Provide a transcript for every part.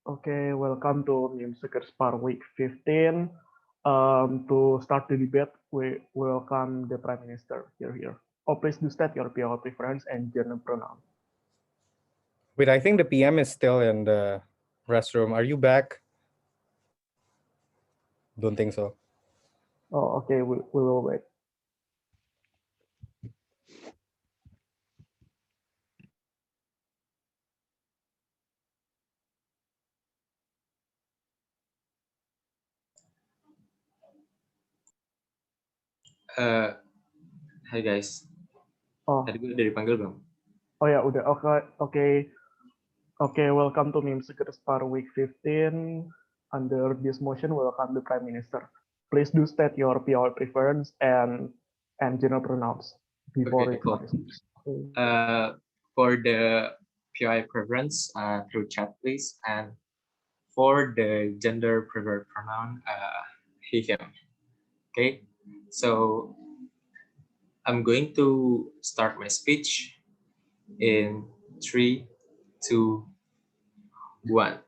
Okay, welcome to Seger Spar Week 15. To start the debate, we welcome the Prime Minister here. Oh, please do state your PR preference and gender pronoun. Wait, I think the PM is still in the restroom. Are you back? Don't think so. Oh, okay, we will wait. Eh, Hai guys, tadi Oh, gue udah dipanggil belum? oh ya udah. Okay. Welcome to Seger Spar Week 15. Under this motion, welcome the Prime Minister. Please do state your PR preference and gender pronouns before Okay, it cool. starts. Okay. For the PI preference, through chat please, and for the gender preferred pronoun, he, him. Okay, so I'm going to start my speech in 3, 2, 1.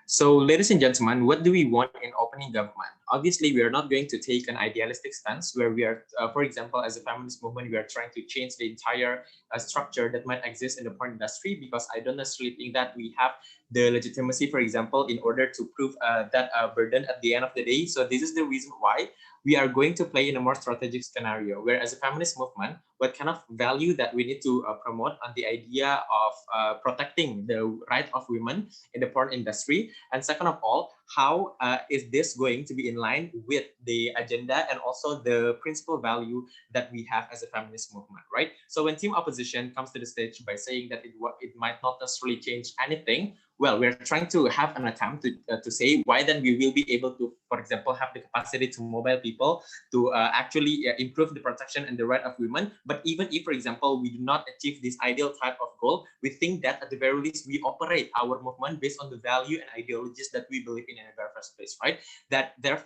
So, ladies and gentlemen, what do we want in opening government? Obviously, we are not going to take an idealistic stance where we are, for example, as a feminist movement, we are trying to change the entire structure that might exist in the porn industry, because I don't necessarily think that we have the legitimacy, for example, in order to prove that burden at the end of the day. So this is the reason why we are going to play in a more strategic scenario, where as a feminist movement, what kind of value that we need to promote on the idea of protecting the right of women in the porn industry. And second of all, how is this going to be in line with the agenda and also the principal value that we have as a feminist movement, right? So when team opposition comes to the stage by saying that it might not necessarily change anything, well, we're trying to have an attempt to say why then we will be able to, for example, have the capacity to mobile people to actually improve the protection and the right of women. But even if, for example, we do not achieve this ideal type of goal, we think that at the very least we operate our movement based on the value and ideologies that we believe in the very first place, right?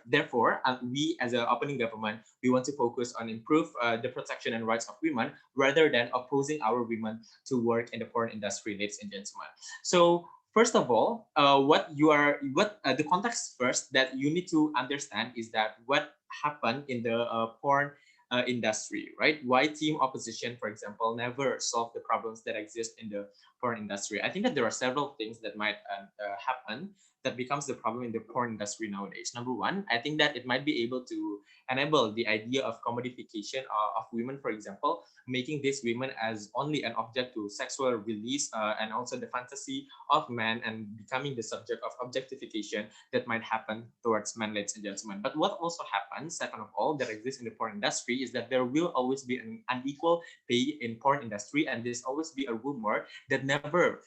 Therefore, we as an opening government, we want to focus on improve the protection and rights of women rather than opposing our women to work in the porn industry, ladies and gentlemen. So first of all, the context first that you need to understand is that what happened in the porn industry, right? Why team opposition, for example, never solve the problems that exist in the porn industry. I think that there are several things that might happen that becomes the problem in the porn industry nowadays. Number one, I think that it might be able to enable the idea of commodification of women, for example, making these women as only an object to sexual release and also the fantasy of men, and becoming the subject of objectification that might happen towards men, ladies and gentlemen. But what also happens, second of all, that exists in the porn industry is that there will always be an unequal pay in porn industry, and there's always be a rumor that never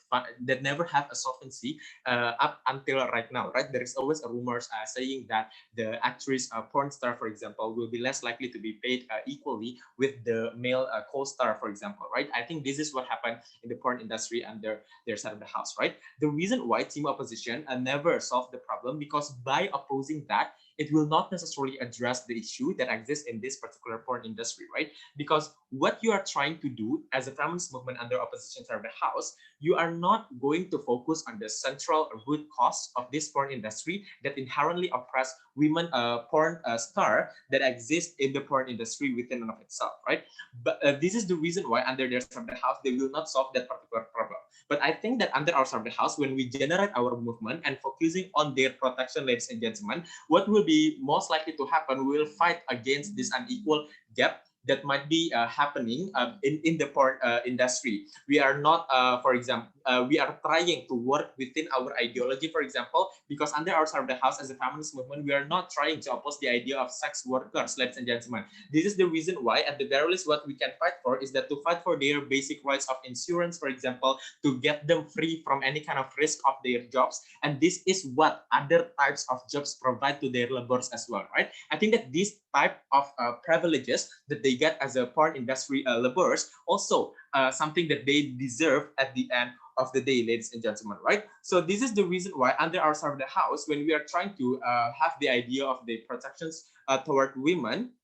have a solvency up until right now, right? There is always a rumors saying that the actress porn star, for example, will be less likely to be paid equally with the male co-star, for example, right? I think this is what happened in the porn industry under their side of the house, right? The reason why team opposition never solved the problem, because by opposing that, it will not necessarily address the issue that exists in this particular porn industry, right? Because what you are trying to do as a feminist movement under opposition side of the house, you are not going to focus on the central root cause of this porn industry that inherently oppress women porn star that exist in the porn industry within and of itself, right? But this is the reason why under their side of the house, they will not solve that particular problem. But I think that under our side of the house, when we generate our movement and focusing on their protection, ladies and gentlemen, what will be most likely to happen, we will fight against this unequal gap that might be happening in the porn industry. We are not, for example, we are trying to work within our ideology, for example, because under our side of the house as a feminist movement, we are not trying to oppose the idea of sex workers, ladies and gentlemen. This is the reason why, at the very least, what we can fight for is that to fight for their basic rights of insurance, for example, to get them free from any kind of risk of their jobs. And this is what other types of jobs provide to their laborers as well, right? I think that this type of privileges that they get as a porn industry laborers also something that they deserve at the end of the day, ladies and gentlemen, right? So this is the reason why under our side of the house, when we are trying to have the idea of the protections toward women,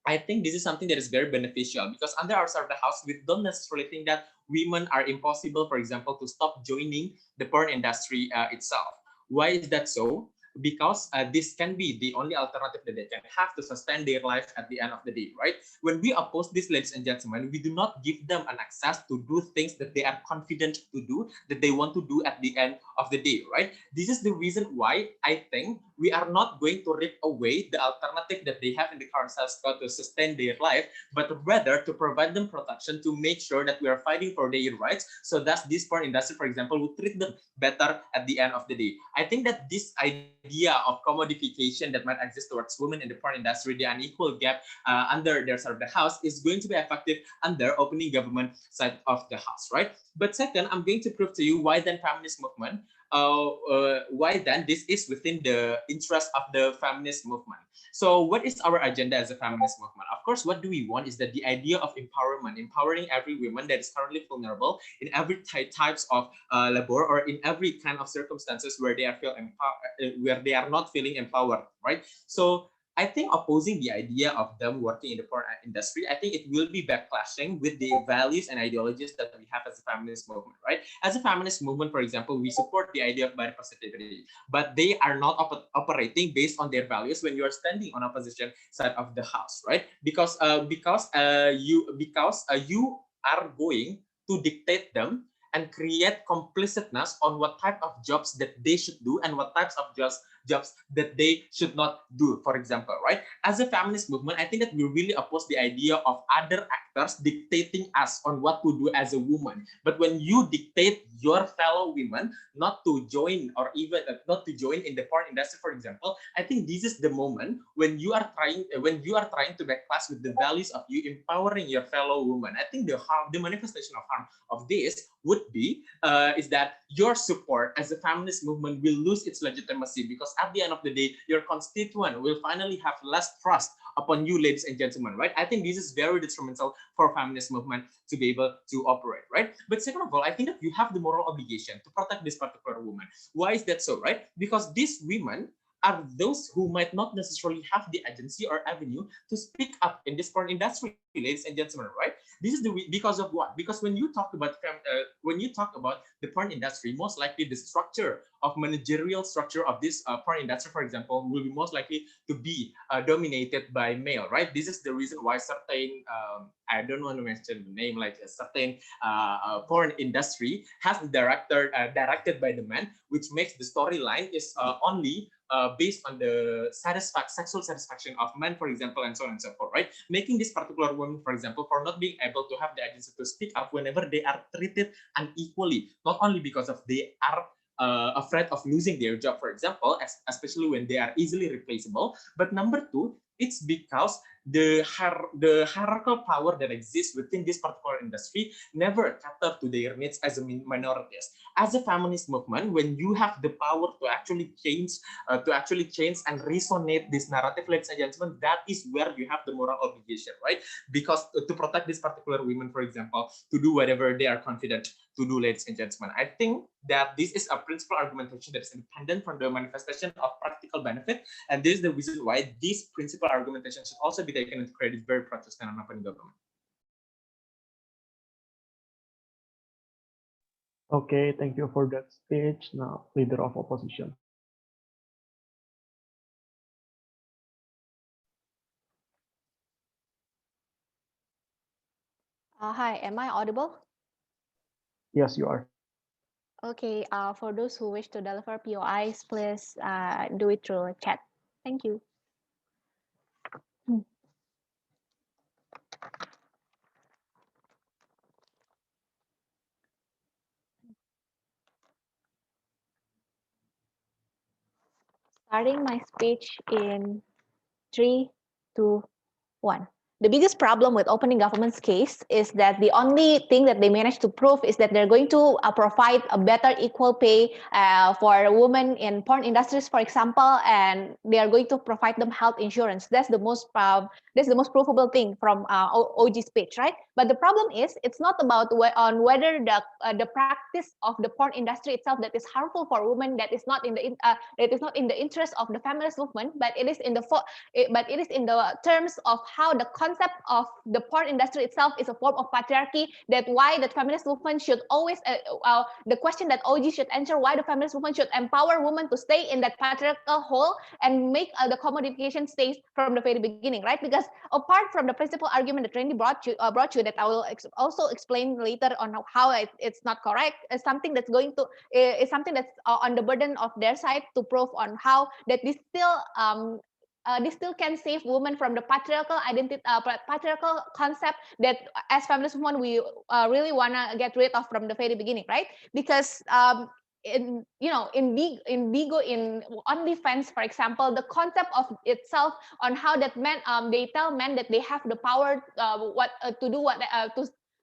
I think this is something that is very beneficial because under outside of the house, we don't necessarily think that women are impossible, for example, to stop joining the porn industry itself. Why is that so? Because this can be the only alternative that they can have to sustain their life at the end of the day, right? When we oppose this, ladies and gentlemen, we do not give them an access to do things that they are confident to do, that they want to do at the end of the day, right? This is the reason why I think we are not going to rip away the alternative that they have in the current status quo to sustain their life, but rather to provide them protection to make sure that we are fighting for their rights, so that this porn industry, for example, will treat them better at the end of the day. I think that this idea of commodification that might exist towards women in the porn industry, the unequal gap under their side of the house, is going to be effective under opening government side of the house, right? But second, I'm going to prove to you why then feminist movement, why then this is within the interest of the feminist movement. So what is our agenda as a feminist movement? Of course, what do we want is that the idea of empowerment, empowering every woman that is currently vulnerable in every types of labor or in every kind of circumstances where they are where they are not feeling empowered, right? So I think opposing the idea of them working in the porn industry, I think it will be backlashing with the values and ideologies that we have as a feminist movement, right? As a feminist movement, for example, we support the idea of body positivity, but they are not operating based on their values when you are standing on opposition side of the house, right? Because you are going to dictate them and create complicitness on what type of jobs that they should do and what types of jobs that they should not do, for example, right? As a feminist movement, I think that we really oppose the idea of other actors dictating us on what to do as a woman. But when you dictate your fellow women not to join or even not to join in the porn industry, for example, I think this is the moment when you are trying to backlash with the values of you empowering your fellow women. I think the manifestation of harm of this would be is that your support as a feminist movement will lose its legitimacy, because at the end of the day, your constituent will finally have less trust upon you, ladies and gentlemen, right? I think this is very detrimental for feminist movement to be able to operate, right? But second of all, I think that you have the moral obligation to protect this particular woman. Why is that so, right? Because these women are those who might not necessarily have the agency or avenue to speak up in this porn industry, ladies and gentlemen, right? This is because of what? Because when you talk about the porn industry, most likely the structure of managerial structure of this porn industry, for example, will be most likely to be dominated by male, right? This is the reason why certain I don't want to mention the name, like a certain porn industry has the directed by the man, which makes the storyline is only based on the sexual satisfaction of men, for example, and so on and so forth, right? Making this particular woman, for example, for not being able to have the agency to speak up whenever they are treated unequally, not only because of they are afraid of losing their job, for example, especially when they are easily replaceable. But number two, it's because the hierarchical power that exists within this particular industry never cater to their needs as a minorities. As a feminist movement, when you have the power to actually change and resonate this narrative, ladies and gentlemen, that is where you have the moral obligation, right? Because to protect this particular women, for example, to do whatever they are confident to do, ladies and gentlemen. I think that this is a principal argumentation that is independent from the manifestation of practical benefit, and this is the reason why this principal argumentation should also be taken into credit very Protestant and open government. Okay, thank you for that speech. Now, leader of opposition. Hi, am I audible? Yes, you are. Okay, for those who wish to deliver POIs, please do it through chat. Thank you. Starting my speech in 3, 2, 1. the biggest problem with opening government's case is that the only thing that they managed to prove is that they're going to provide a better equal pay for women in porn industries, for example, and they are going to provide them health insurance. That's the most provable thing from OG's speech, right? But the problem is, it's not about on whether the practice of the porn industry itself that is harmful for women, that is not in the interest of the feminist movement, but it is in the terms of how the concept of the porn industry itself is a form of patriarchy. That why the feminist movement should always the question that OG should answer, why the feminist movement should empower women to stay in that patriarchal hole and make the commodification stays from the very beginning, right? Because apart from the principal argument that Randy brought you that I will also explain later on how it's not correct, is something that's on the burden of their side to prove on how that this still can save women from the patriarchal identity, patriarchal concept that as feminist women we really wanna get rid of from the very beginning, right? Because in Bigo, in OnlyFans, for example, the concept of itself on how that men they tell men that they have the power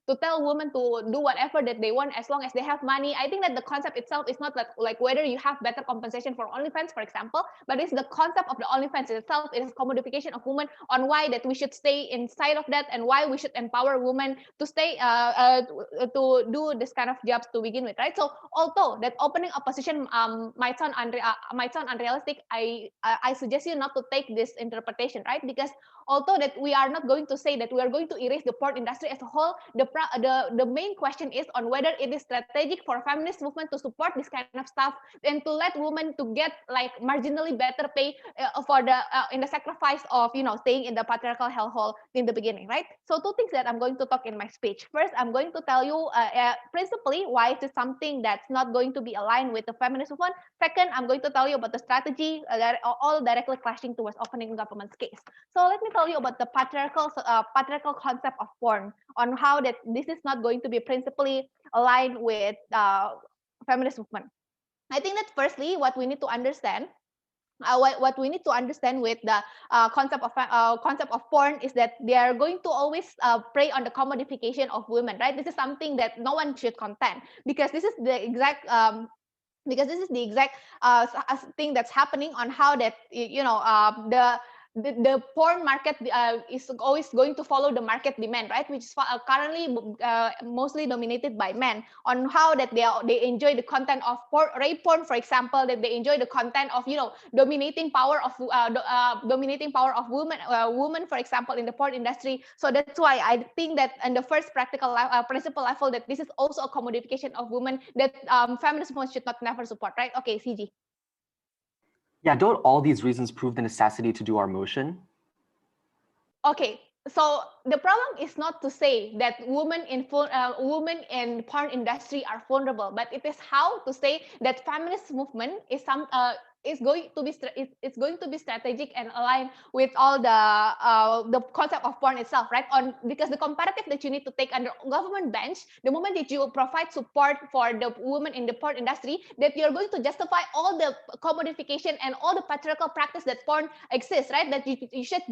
to tell women to do whatever that they want as long as they have money. I think that the concept itself is not like whether you have better compensation for OnlyFans, for example, but it's the concept of the OnlyFans itself. It is commodification of women on why that we should stay inside of that and why we should empower women to stay to do this kind of jobs to begin with, right? So although that opening a position might sound unrealistic, I suggest you not to take this interpretation, right? Because although that we are not going to say that we are going to erase the porn industry as a whole, the main question is on whether it is strategic for feminist movement to support this kind of stuff and to let women to get like marginally better pay for the in the sacrifice of staying in the patriarchal hellhole in the beginning, right? So two things that I'm going to talk in my speech. First, I'm going to tell you principally why it is something that's not going to be aligned with the feminist movement. Second, I'm going to tell you about the strategy that all directly clashing towards opening government's case. So let me tell you about the patriarchal concept of porn, on how that this is not going to be principally aligned with feminist movement. I think that firstly, what we need to understand with the concept of porn is that they are going to always prey on the commodification of women, right? This is something that no one should contend, because this is the exact thing that's happening on how that the porn market is always going to follow the market demand, right? Which is currently mostly dominated by men, on how that they enjoy the content of rape porn, for example, that they enjoy the content of dominating power of women, for example, in the porn industry. So that's why I think that in the first practical principle level, that this is also a commodification of women that feminist movement should not never support, right? Okay, CG. Yeah, don't all these reasons prove the necessity to do our motion? Okay, so the problem is not to say that women in porn industry are vulnerable, but it is how to say that feminist movement is going to be strategic and aligned with all the concept of porn itself, right? Because the comparative that you need to take under government bench, the moment that you provide support for the women in the porn industry, that you're going to justify all the commodification and all the patriarchal practice that porn exists, right? That you should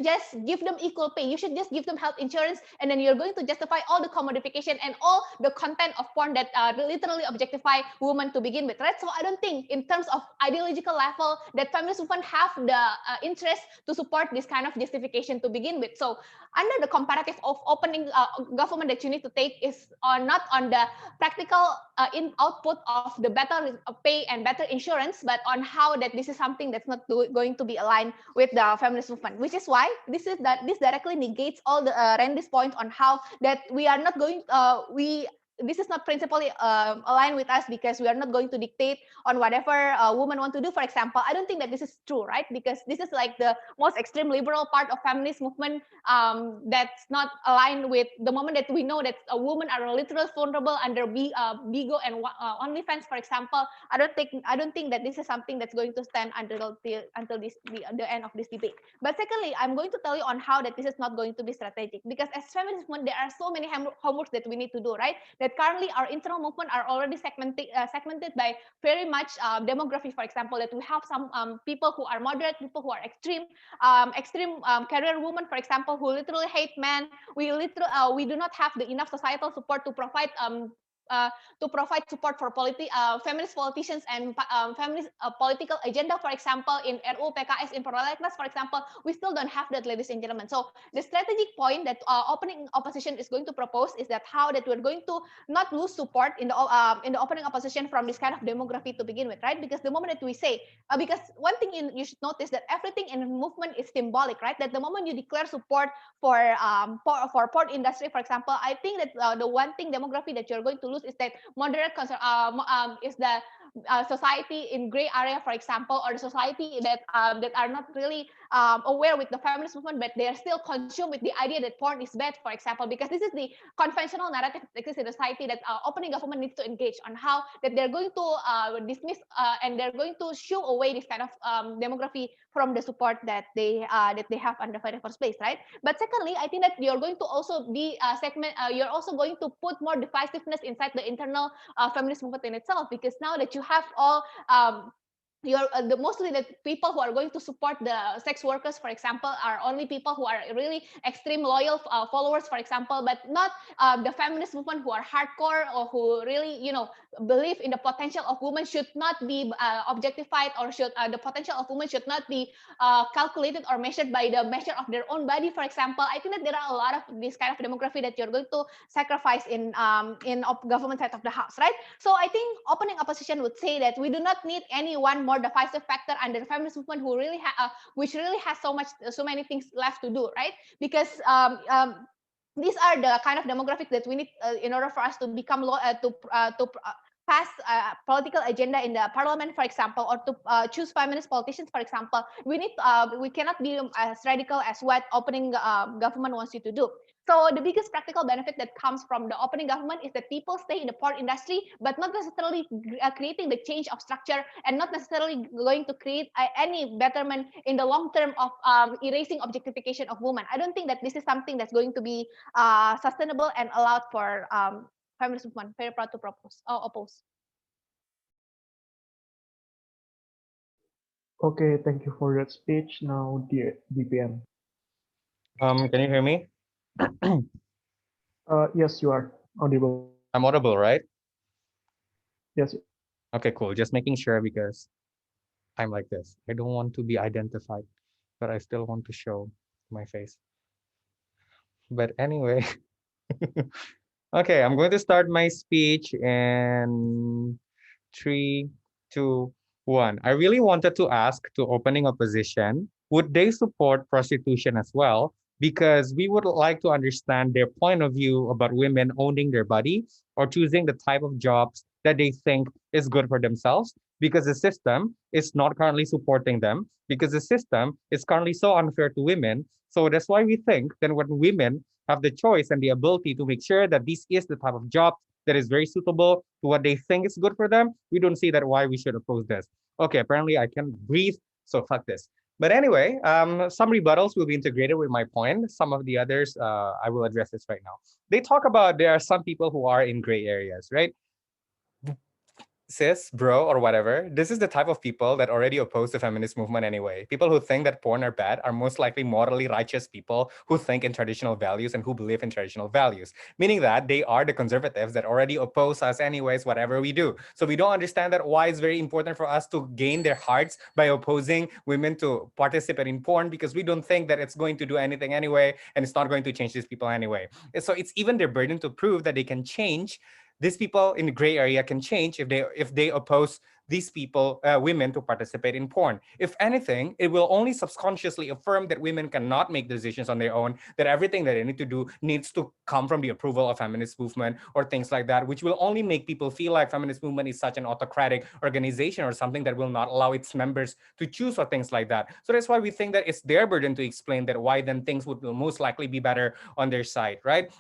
just give them equal pay, you should just give them health insurance, and then you're going to justify all the commodification and all the content of porn that literally objectify women to begin with, right? So I don't think in terms of ideological level that feminist movement have the interest to support this kind of justification to begin with. So under the comparative of opening government that you need to take is not on the practical output of the better pay and better insurance, but on how that this is something that's not going to be aligned with the feminist movement, which is why this directly negates all the Randy's point on how that we are not going this is not principally aligned with us, because we are not going to dictate on whatever women want to do, for example. I don't think that this is true, right? Because this is like the most extreme liberal part of feminist movement that's not aligned with the moment that we know that women are literally vulnerable under Bigo and OnlyFans, for example. I don't think that this is something that's going to stand until the end of this debate. But secondly, I'm going to tell you on how that this is not going to be strategic, because as feminist movement, there are so many homeworks that we need to do, right? That that currently our internal movement are already segmented by very much demography. For example, that we have some people who are moderate, people who are extreme career women, for example, who literally hate men. We do not have the enough societal support to provide support for feminist politicians and feminist political agenda. For example, in RU PKS in prolegnas, for example, we still don't have that, ladies and gentlemen. So the strategic point that opening opposition is going to propose is that how that we're going to not lose support in the opening opposition from this kind of demography to begin with, right? Because the moment that we say, because one thing you should notice that everything in movement is symbolic, right? That the moment you declare support for port industry, for example, I think that the one thing demography that you're going to lose is that moderate is the society in gray area, for example, or the society that are not really aware with the feminist movement, but they are still consumed with the idea that porn is bad, for example, because this is the conventional narrative that exists in society that opening government needs to engage on, how that they're going to dismiss and they're going to shoo away this kind of demography from the support that they have in the first place, right? But secondly, I think that you're going to also be you're also going to put more divisiveness inside the internal feminist movement in itself, because now that you have all mostly the people who are going to support the sex workers, for example, are only people who are really extreme loyal followers, for example, but not the feminist movement who are hardcore or who really, believe in the potential of women should not be objectified, or should the potential of women should not be calculated or measured by the measure of their own body, for example. I think that there are a lot of this kind of demography that you're going to sacrifice in government side of the house, right? So I think opening opposition would say that we do not need any one more divisive factor under the feminist movement who really which really has so many things left to do, right? Because these are the kind of demographics that we need in order for us to become pass political agenda in the parliament, for example, or to choose feminist politicians, for example. We cannot be as radical as what opening government wants you to do. So the biggest practical benefit that comes from the opening government is that people stay in the port industry, but not necessarily creating the change of structure, and not necessarily going to create any betterment in the long term of erasing objectification of women. I don't think that this is something that's going to be sustainable and allowed for feminist movement. Very proud to oppose. Okay, thank you for that speech. Now, DPM. Can you hear me? Yes, you are audible. I'm audible, right? Yes. Okay, cool. Just making sure, because I'm like this. I don't want to be identified, but I still want to show my face. But anyway, okay, I'm going to start my speech in 3, 2, 1. I really wanted to ask to opening opposition, would they support prostitution as well? Because we would like to understand their point of view about women owning their body or choosing the type of jobs that they think is good for themselves, because the system is not currently supporting them, because the system is currently so unfair to women. So that's why we think that when women have the choice and the ability to make sure that this is the type of job that is very suitable to what they think is good for them, we don't see that why we should oppose this. Okay, apparently I can breathe, so fuck this. But anyway, some rebuttals will be integrated with my point. Some of the others, I will address this right now. They talk about there are some people who are in gray areas, right? Sis, bro, or whatever, this is the type of people that already oppose the feminist movement anyway. People who think that porn are bad are most likely morally righteous people who think in traditional values and who believe in traditional values, meaning that they are the conservatives that already oppose us anyways, whatever we do. So we don't understand that why it's very important for us to gain their hearts by opposing women to participate in porn, because we don't think that it's going to do anything anyway, and it's not going to change these people anyway. So it's even their burden to prove that they can change. These people in the gray area can change if they oppose these people, women, to participate in porn. If anything, it will only subconsciously affirm that women cannot make decisions on their own, that everything that they need to do needs to come from the approval of feminist movement or things like that, which will only make people feel like feminist movement is such an autocratic organization or something that will not allow its members to choose or things like that. So that's why we think that it's their burden to explain that why then things would most likely be better on their side, right?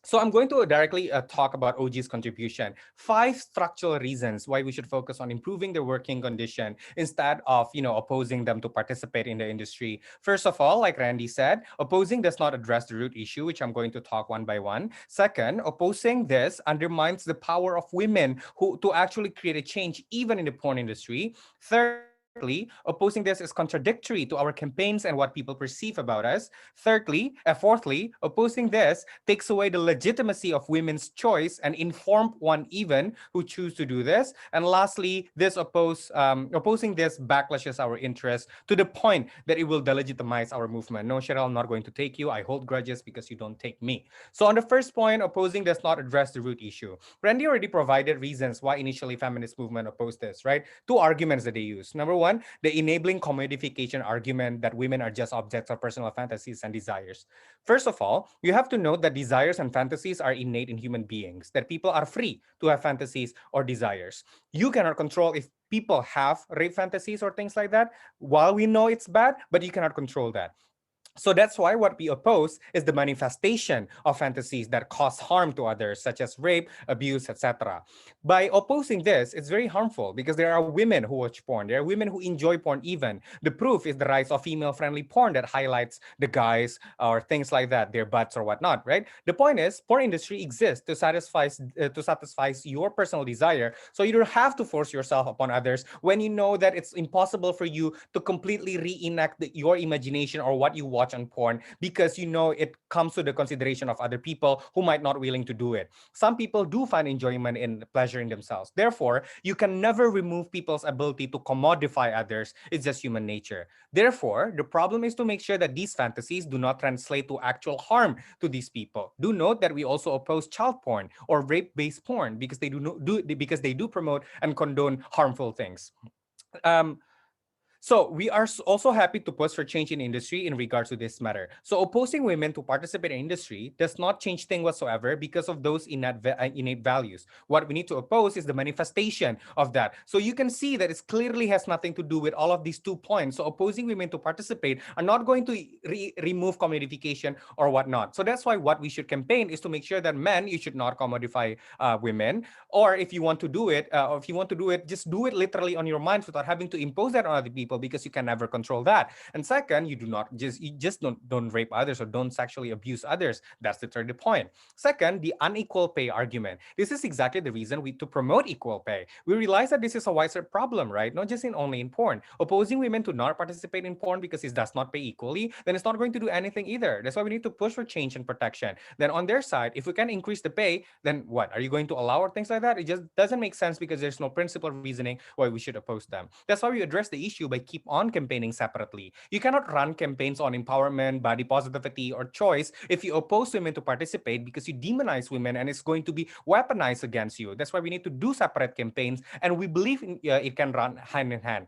So I'm going to directly talk about OG's contribution. 5 structural reasons why we should focus on improving their working condition instead of, opposing them to participate in the industry. First of all, like Randy said, opposing does not address the root issue, which I'm going to talk one by one. Second, opposing this undermines the power of women who to actually create a change even in the porn industry. Thirdly, opposing this is contradictory to our campaigns and what people perceive about us. Fourthly, opposing this takes away the legitimacy of women's choice and informed one even who choose to do this. And lastly, opposing this backlashes our interest to the point that it will delegitimize our movement. No, Cheryl, I'm not going to take you. I hold grudges because you don't take me. So on the first point, opposing does not address the root issue. Randy already provided reasons why initially feminist movement opposed this, right? Two arguments that they use. Number one, the enabling commodification argument that women are just objects of personal fantasies and desires. First of all, you have to note that desires and fantasies are innate in human beings, that people are free to have fantasies or desires. You cannot control if people have rape fantasies or things like that. While we know it's bad, but you cannot control that. So that's why what we oppose is the manifestation of fantasies that cause harm to others, such as rape, abuse, etc. By opposing this, it's very harmful because there are women who watch porn. There are women who enjoy porn even. The proof is the rise of female-friendly porn that highlights the guys or things like that, their butts or whatnot, right? The point is, porn industry exists to satisfy your personal desire, so you don't have to force yourself upon others when you know that it's impossible for you to completely reenact your imagination or what you watch on porn because you know it comes to the consideration of other people who might not willing to do it. Some people do find enjoyment and pleasure in themselves. Therefore, you can never remove people's ability to commodify others. It's just human nature. Therefore, the problem is to make sure that these fantasies do not translate to actual harm to these people. Do note that we also oppose child porn or rape-based porn because because they do promote and condone harmful things. Um, so we are also happy to push for change in industry in regards to this matter. So opposing women to participate in industry does not change thing whatsoever because of those innate values. What we need to oppose is the manifestation of that. So you can see that it clearly has nothing to do with all of these 2 points. So opposing women to participate are not going to remove commodification or whatnot. So that's why what we should campaign is to make sure that men, you should not commodify women. Or if you want to do it, just do it literally on your minds without having to impose that on other people because you can never control that. And second, you just don't rape others or don't sexually abuse others. That's the third point. Second, the unequal pay argument. This is exactly the reason to promote equal pay. We realize that this is a widespread problem, right? Not just only in porn. Opposing women to not participate in porn because it does not pay equally, then it's not going to do anything either. That's why we need to push for change and protection. Then on their side, if we can increase the pay, then what? Are you going to allow or things like that? It just doesn't make sense because there's no principle reasoning why we should oppose them. That's why we address the issue by keep on campaigning separately. You cannot run campaigns on empowerment, body positivity, or choice if you oppose women to participate because you demonize women and it's going to be weaponized against you. That's why we need to do separate campaigns, and we believe it can run hand in hand.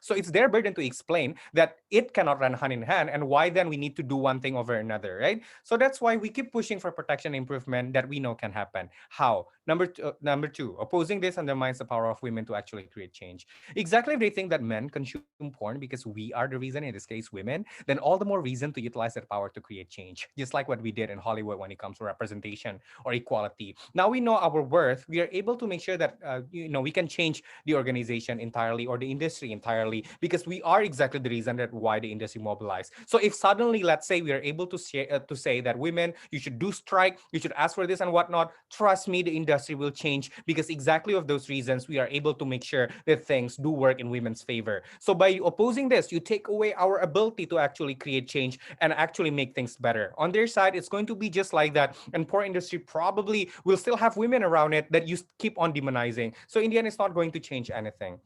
So it's their burden to explain that it cannot run hand in hand, and why then we need to do one thing over another, right? So that's why we keep pushing for protection and improvement that we know can happen. How? Number two, opposing this undermines the power of women to actually create change. Exactly, if they think that men consume porn because we are the reason, in this case women, then all the more reason to utilize that power to create change. Just like what we did in Hollywood when it comes to representation or equality. Now we know our worth. We are able to make sure that we can change the organization entirely or the industry entirely because we are exactly the reason that why the industry mobilized. So if suddenly, let's say, we are able to say that women, you should do strike, you should ask for this and whatnot, trust me, the industry will change because exactly of those reasons we are able to make sure that things do work in women's favor. So by opposing this, you take away our ability to actually create change and actually make things better. On their side, it's going to be just like that, and porn industry probably will still have women around it that you keep on demonizing. So in the end, it's not going to change anything.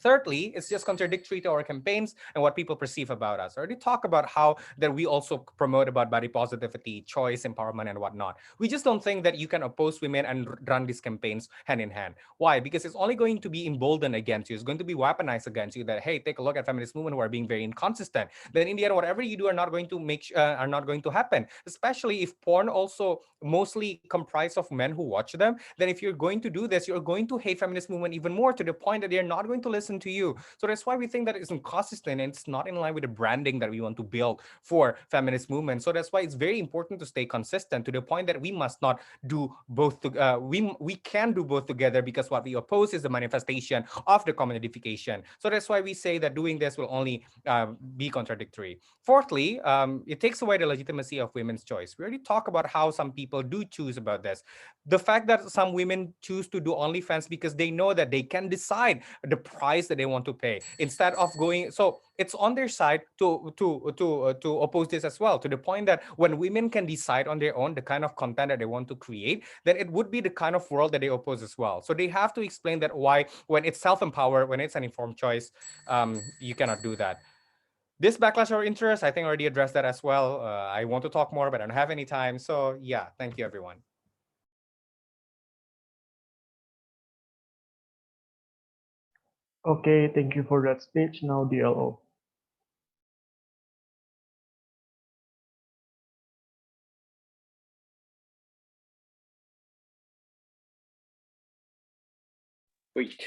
Thirdly, it's just contradictory to our campaigns and what people perceive about us. I already talk about how that we also promote about body positivity, choice, empowerment, and whatnot. We just don't think that you can oppose women and run these campaigns hand in hand. Why? Because it's only going to be emboldened against you. It's going to be weaponized against you. That hey, take a look at feminist movement who are being very inconsistent. Then in the end, whatever you do are not going to are not going to happen. Especially if porn also mostly comprised of men who watch them. Then if you're going to do this, you're going to hate feminist movement even more to the point that they're not going to listen listen to you. So that's why we think that it's inconsistent and it's not in line with the branding that we want to build for feminist movement. So that's why it's very important to stay consistent to the point that we must not do both. We can do both together, because what we oppose is the manifestation of the commodification. So that's why we say that doing this will only be contradictory. Fourthly, it takes away the legitimacy of women's choice. We already talk about how some people do choose about this. The fact that some women choose to do OnlyFans because they know that they can decide the price that they want to pay instead of going. So it's on their side to oppose this as well, to the point that when women can decide on their own the kind of content that they want to create, then it would be the kind of world that they oppose as well. So they have to explain that why, when it's self-empowered, when it's an informed choice, you cannot do that. This backlash or interest, I think I already addressed that as well. I want to talk more, but I don't have any time. So yeah, thank you, everyone. Okay, thank you for that speech. Now DLO. Wait.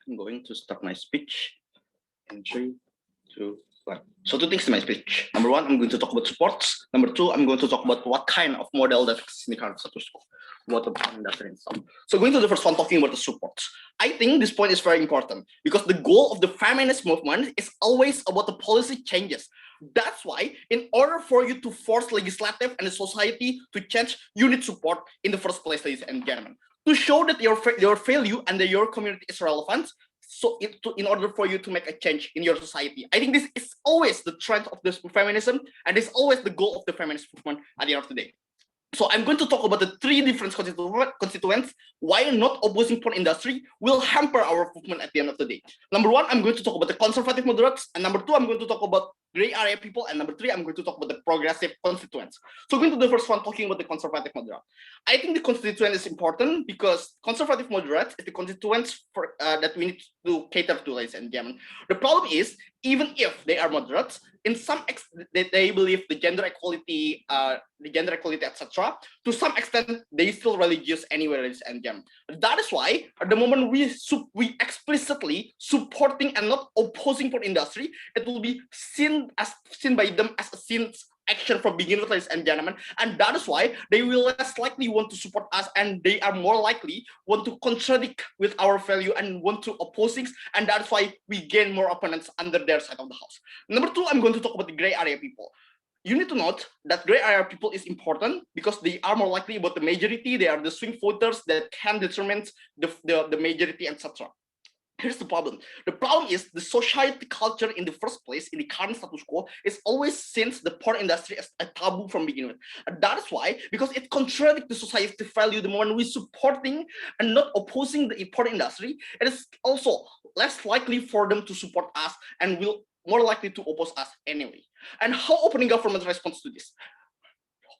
I'm going to start my speech in 3, 2, 1. So two things in my speech. Number one, I'm going to talk about sports. Number two, I'm going to talk about what kind of model that exists in the current status quo, what about industry and stuff. So going to the first one, talking about the supports. I think this point is very important because the goal of the feminist movement is always about the policy changes. That's why, in order for you to force legislative and the society to change, you need support in the first place, ladies and gentlemen, to show that your value and that your community is relevant. So in order for you to make a change in your society, I think this is always the trend of this feminism, and it's always the goal of the feminist movement at the end of the day. So I'm going to talk about the three different constituents why not opposing porn industry will hamper our movement at the end of the day. Number one, I'm going to talk about the conservative moderates, and number two, I'm going to talk about gray area people, and number three, I'm going to talk about the progressive constituents. So going to the first one, talking about the conservative moderate. I think the constituent is important because conservative moderates is the constituents for, that we need to cater to, ladies and gentlemen. The problem is, even if they are moderates, in some they believe the gender equality, etc. To some extent, they still religious anyway, ladies and gentlemen. That is why at the moment we explicitly supporting and not opposing porn industry, it will be seen by them as a sin action from beginning, ladies and gentlemen, and that is why they will less likely want to support us, and they are more likely want to contradict with our value and want to oppose things, and that's why we gain more opponents under their side of the house. Number two, I'm going to talk about the gray area people. You need to note that gray area people is important because they are more likely about the majority. They are the swing voters that can determine the majority, etc. Here's the problem. The problem is the society culture in the first place, in the current status quo, is always since the porn industry as a taboo from beginning with. And that is why, because it contradicts the society value, the moment we're supporting and not opposing the porn industry, it is also less likely for them to support us and will more likely to oppose us anyway. And how opening government responds to this?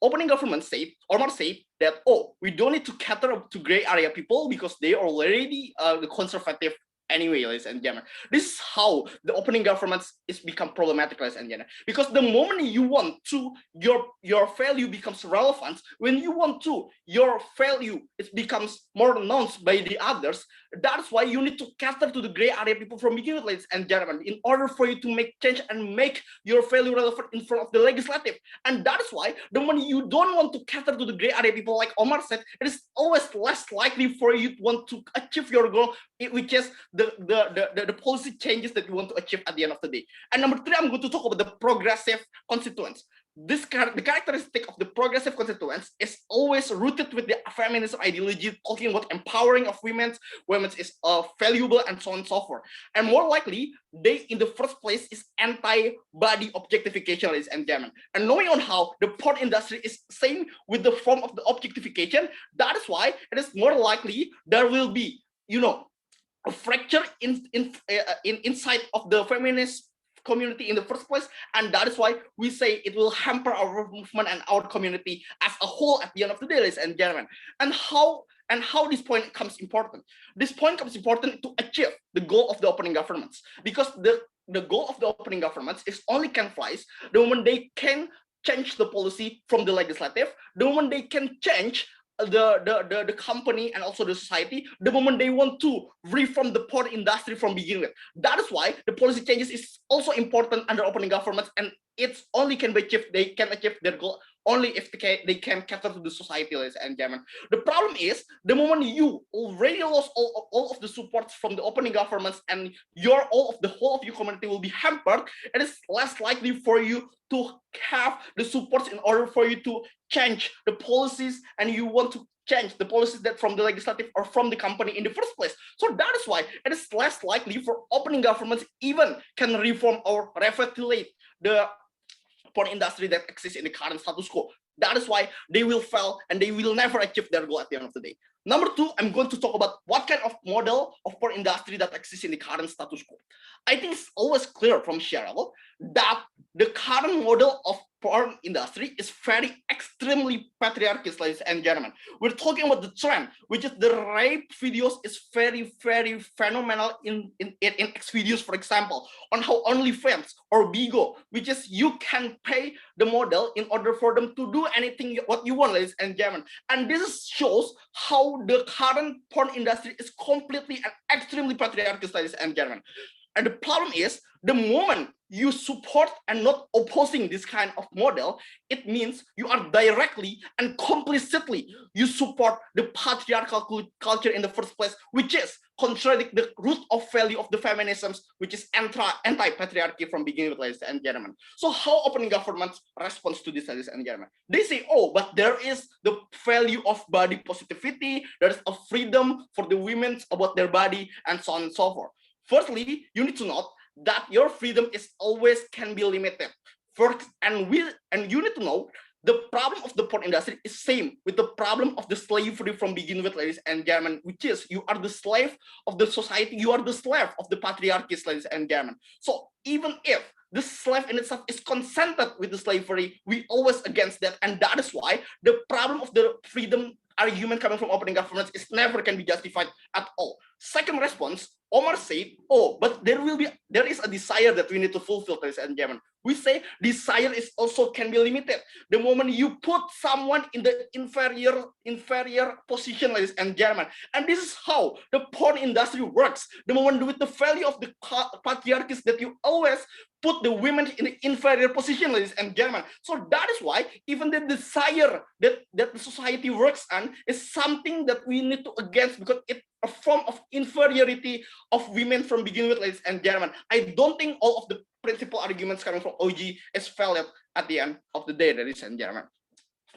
Opening government said, Omar said that, oh, we don't need to cater to gray area people because they are already the conservative anyway, ladies and gentlemen. This is how the opening governments is become problematic, ladies and gentlemen. Because the moment you want to, your value becomes relevant. When you want to, your value it becomes more known by the others. That's why you need to cater to the gray area people from beginning, ladies and gentlemen, in order for you to make change and make your value relevant in front of the legislative. And that is why the moment you don't want to cater to the gray area people, like Omar said, it is always less likely for you to want to achieve your goal, which is the policy changes that you want to achieve at the end of the day. And number three, I'm going to talk about the progressive constituents. the characteristic of the progressive constituents is always rooted with the feminist ideology, talking about empowering of women is valuable and so on and so forth. And more likely, they in the first place is anti-body objectification, ladies and gentlemen. And knowing on how the porn industry is same with the form of the objectification, that is why it is more likely there will be, a fracture inside of the feminist community in the first place, and that is why we say it will hamper our movement and our community as a whole at the end of the day, ladies and gentlemen. And how this point comes important. This point comes important to achieve the goal of the opening governments, because the goal of the opening governments is only can fly the moment they can change the policy from the legislative, the moment they can change the company and also the society, the moment they want to reform the porn industry from beginning with. That is why the policy changes is also important under opening governments, and it's only can be achieved, they can achieve their goal only if they can cater to the society, ladies and gentlemen. The problem is the moment you already lost all of the supports from the opening governments and all of the whole of your community will be hampered, it is less likely for you to have the supports in order for you to change the policies, and you want to change the policies that from the legislative or from the company in the first place. So that is why it is less likely for opening governments even can reform or revitalize the porn industry that exists in the current status quo. That is why they will fail and they will never achieve their goal at the end of the day. Number two, I'm going to talk about what kind of model of porn industry that exists in the current status quo. I think it's always clear from Cheryl that the current model of porn industry is very extremely patriarchal, ladies and gentlemen. We're talking about the trend, which is the rape videos is very, very phenomenal in X videos, for example, on how OnlyFans or Bigo, which is you can pay the model in order for them to do anything what you want, ladies and gentlemen. And this shows how the current porn industry is completely and extremely patriarchal, ladies and gentlemen. And the problem is, the moment you support and not opposing this kind of model, it means you are directly and complicitly, you support the patriarchal culture in the first place, which is contradict the root of value of the feminisms, which is anti-patriarchy from beginning with, ladies and gentlemen. So how opening governments responds to this, ladies and gentlemen? They say, oh, but there is the value of body positivity, there is a freedom for the women about their body, and so on and so forth. Firstly, you need to note that your freedom is always can be limited. First, and you need to know the problem of the porn industry is same with the problem of the slavery from begin with, ladies and gentlemen, which is you are the slave of the society, you are the slave of the patriarchy, ladies and gentlemen. So even if the slave in itself is consented with the slavery, we always against that, and that is why the problem of the freedom argument coming from opening governments is never can be justified at all. Second response, Omar said, oh, but there is a desire that we need to fulfill, ladies and gentlemen. We say desire is also can be limited. The moment you put someone in the inferior position, ladies and gentlemen, and this is how the porn industry works. The moment with the value of the patriarchies that you always put the women in the inferior position, ladies and gentlemen. So that is why even the desire that the society works on is something that we need to against, because it's a form of inferiority of women from beginning with, ladies and gentlemen. I don't think all of the principal arguments coming from OG is valid at the end of the day, ladies and gentlemen.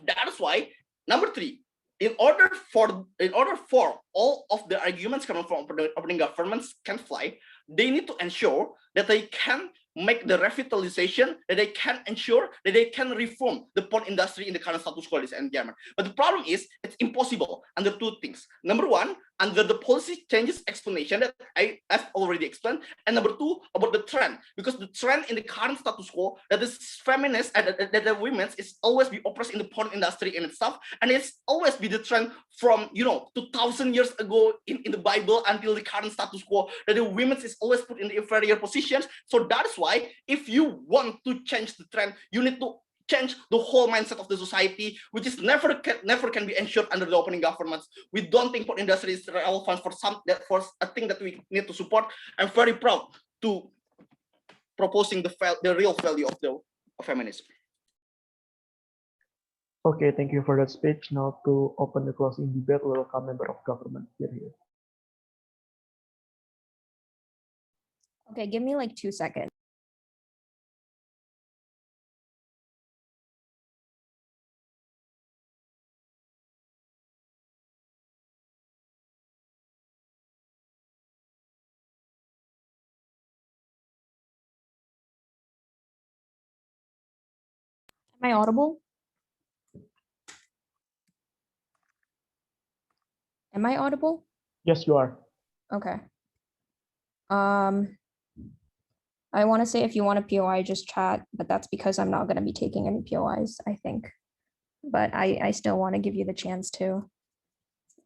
That is why, number three, in order for all of the arguments coming from opening governments can fly, they need to ensure that they can make the revitalization, that they can ensure that they can reform the porn industry in the current status quo, ladies and gentlemen. But the problem is, it's impossible under two things. Number one, under the policy changes explanation that I've already explained, and number two, about the trend, because the trend in the current status quo that is feminist, that the women is always be oppressed in the porn industry in itself, and it's always be the trend from 2000 years ago in the Bible until the current status quo, that the women is always put in the inferior positions. So that is why if you want to change the trend, you need to change the whole mindset of the society, which is never can be ensured under the opening governments. We don't think porn industry is relevant for a thing that we need to support. I'm very proud to proposing the real value of the feminism. Okay, thank you for that speech. Now to open the closing debate, we welcome member of government here. Okay, give me like 2 seconds. Am I audible? Am I audible? Yes, you are. Okay. I want to say if you want a POI, just chat, but that's because I'm not going to be taking any POIs, I think. But I still want to give you the chance to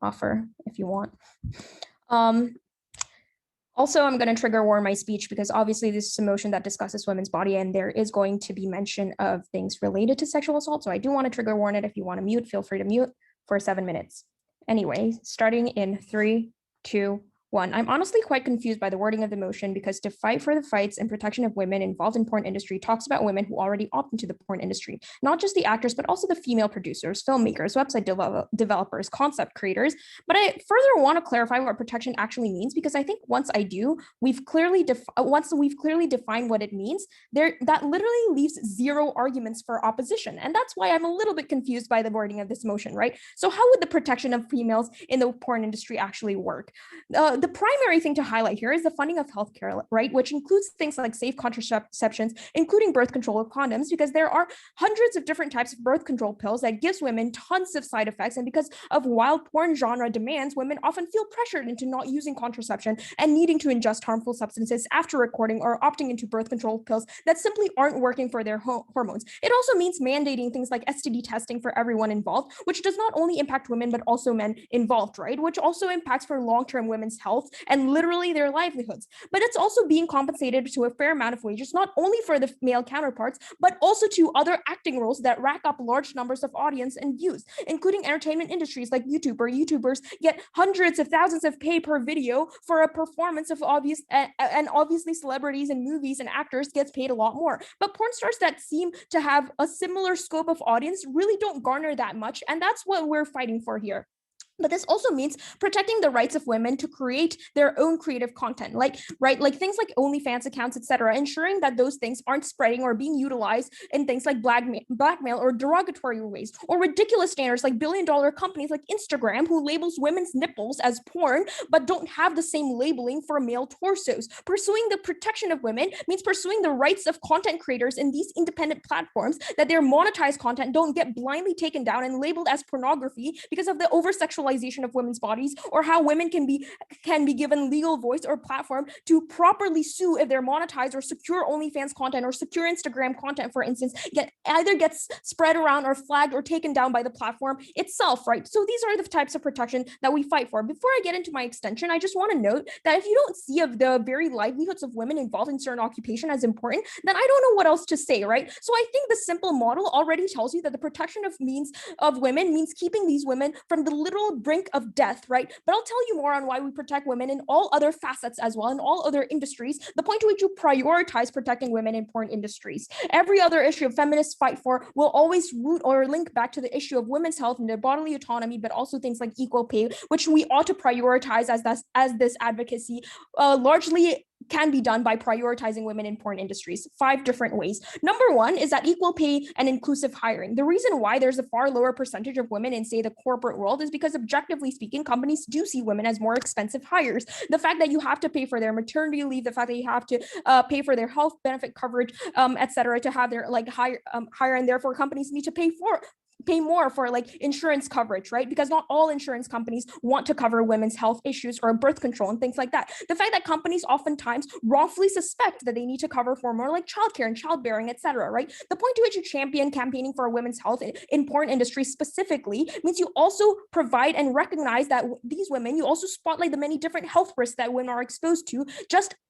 offer if you want. Also, I'm going to trigger warn my speech because obviously this is a motion that discusses women's body and there is going to be mention of things related to sexual assault. So I do want to trigger warn it. If you want to mute, feel free to mute for 7 minutes. Anyway, starting in 3, 2, 1. I'm honestly quite confused by the wording of the motion because to fight for the fights and protection of women involved in porn industry talks about women who already opt into the porn industry, not just the actors, but also the female producers, filmmakers, website developers, concept creators. But I further want to clarify what protection actually means because I think once I do, once we've clearly defined what it means, that literally leaves 0 arguments for opposition. And that's why I'm a little bit confused by the wording of this motion, right? So how would the protection of females in the porn industry actually work? The primary thing to highlight here is the funding of healthcare, right, which includes things like safe contraceptions, including birth control or condoms, because there are hundreds of different types of birth control pills that gives women tons of side effects. And because of wild porn genre demands, women often feel pressured into not using contraception and needing to ingest harmful substances after recording or opting into birth control pills that simply aren't working for their hormones. It also means mandating things like STD testing for everyone involved, which does not only impact women, but also men involved, right? Which also impacts for long-term women's health and literally their livelihoods. But it's also being compensated to a fair amount of wages, not only for the male counterparts, but also to other acting roles that rack up large numbers of audience and views, including entertainment industries like YouTube, where YouTubers get hundreds of thousands of pay per video for a performance of obviously celebrities and movies and actors gets paid a lot more. But porn stars that seem to have a similar scope of audience really don't garner that much. And that's what we're fighting for here. But this also means protecting the rights of women to create their own creative content, like things like OnlyFans accounts, etc., ensuring that those things aren't spreading or being utilized in things like blackmail or derogatory ways, or ridiculous standards like billion-dollar companies like Instagram, who labels women's nipples as porn but don't have the same labeling for male torsos. Pursuing the protection of women means pursuing the rights of content creators in these independent platforms, that their monetized content don't get blindly taken down and labeled as pornography because of the over-sexualization of women's bodies, or how women can be given legal voice or platform to properly sue if they're monetized or secure OnlyFans content or secure Instagram content, for instance, gets spread around or flagged or taken down by the platform itself, right? So these are the types of protection that we fight for. Before I get into my extension, I just want to note that if you don't see of the very livelihoods of women involved in certain occupation as important, then I don't know what else to say, right? So I think the simple model already tells you that the protection of women means keeping these women from the literal brink of death, right? But I'll tell you more on why we protect women in all other facets as well, in all other industries, the point to which you prioritize protecting women in porn industries. Every other issue of feminists fight for will always root or link back to the issue of women's health and their bodily autonomy, but also things like equal pay, which we ought to prioritize as this advocacy largely can be done by prioritizing women in porn industries. 5 different ways. Number 1 is that equal pay and inclusive hiring. The reason why there's a far lower percentage of women in, say, the corporate world is because, objectively speaking, companies do see women as more expensive hires. The fact that you have to pay for their maternity leave, the fact that you have to pay for their health benefit coverage, etc., to have their hire, and therefore companies need to pay more for insurance coverage, right? Because not all insurance companies want to cover women's health issues or birth control and things like that. The fact that companies oftentimes wrongfully suspect that they need to cover for more like childcare and childbearing, etc., right? The point to which you champion campaigning for women's health in porn industry specifically means you also provide and recognize that these women, you also spotlight the many different health risks that women are exposed to,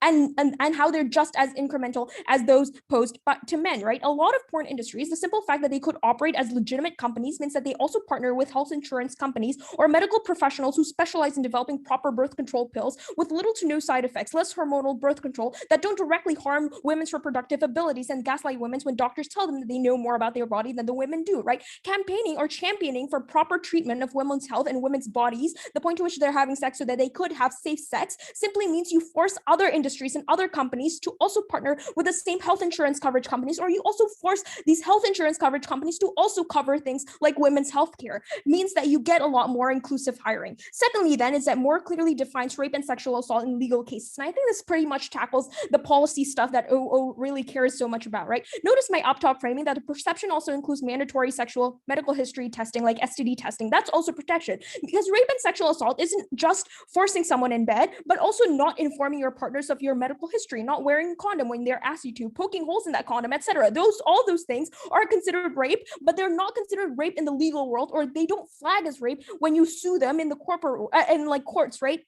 and how they're just as incremental as those posed to men, right? A lot of porn industries, the simple fact that they could operate as legitimate companies means that they also partner with health insurance companies or medical professionals who specialize in developing proper birth control pills with little to no side effects, less hormonal birth control that don't directly harm women's reproductive abilities and gaslight women when doctors tell them that they know more about their body than the women do, right? Campaigning or championing for proper treatment of women's health and women's bodies, the point to which they're having sex so that they could have safe sex, simply means you force other industries and other companies to also partner with the same health insurance coverage companies, or you also force these health insurance coverage companies to also cover things like women's healthcare means that you get a lot more inclusive hiring. Secondly, then, is that more clearly defines rape and sexual assault in legal cases. And I think this pretty much tackles the policy stuff that OO really cares so much about, right? Notice my up top framing that the perception also includes mandatory sexual medical history testing like STD testing. That's also protection, because rape and sexual assault isn't just forcing someone in bed, but also not informing your partners of your medical history, not wearing a condom when they're asked you to, poking holes in that condom, etc. All those things are considered rape, but they're not considered rape in the legal world, or they don't flag as rape when you sue them in the corporate and like courts, right?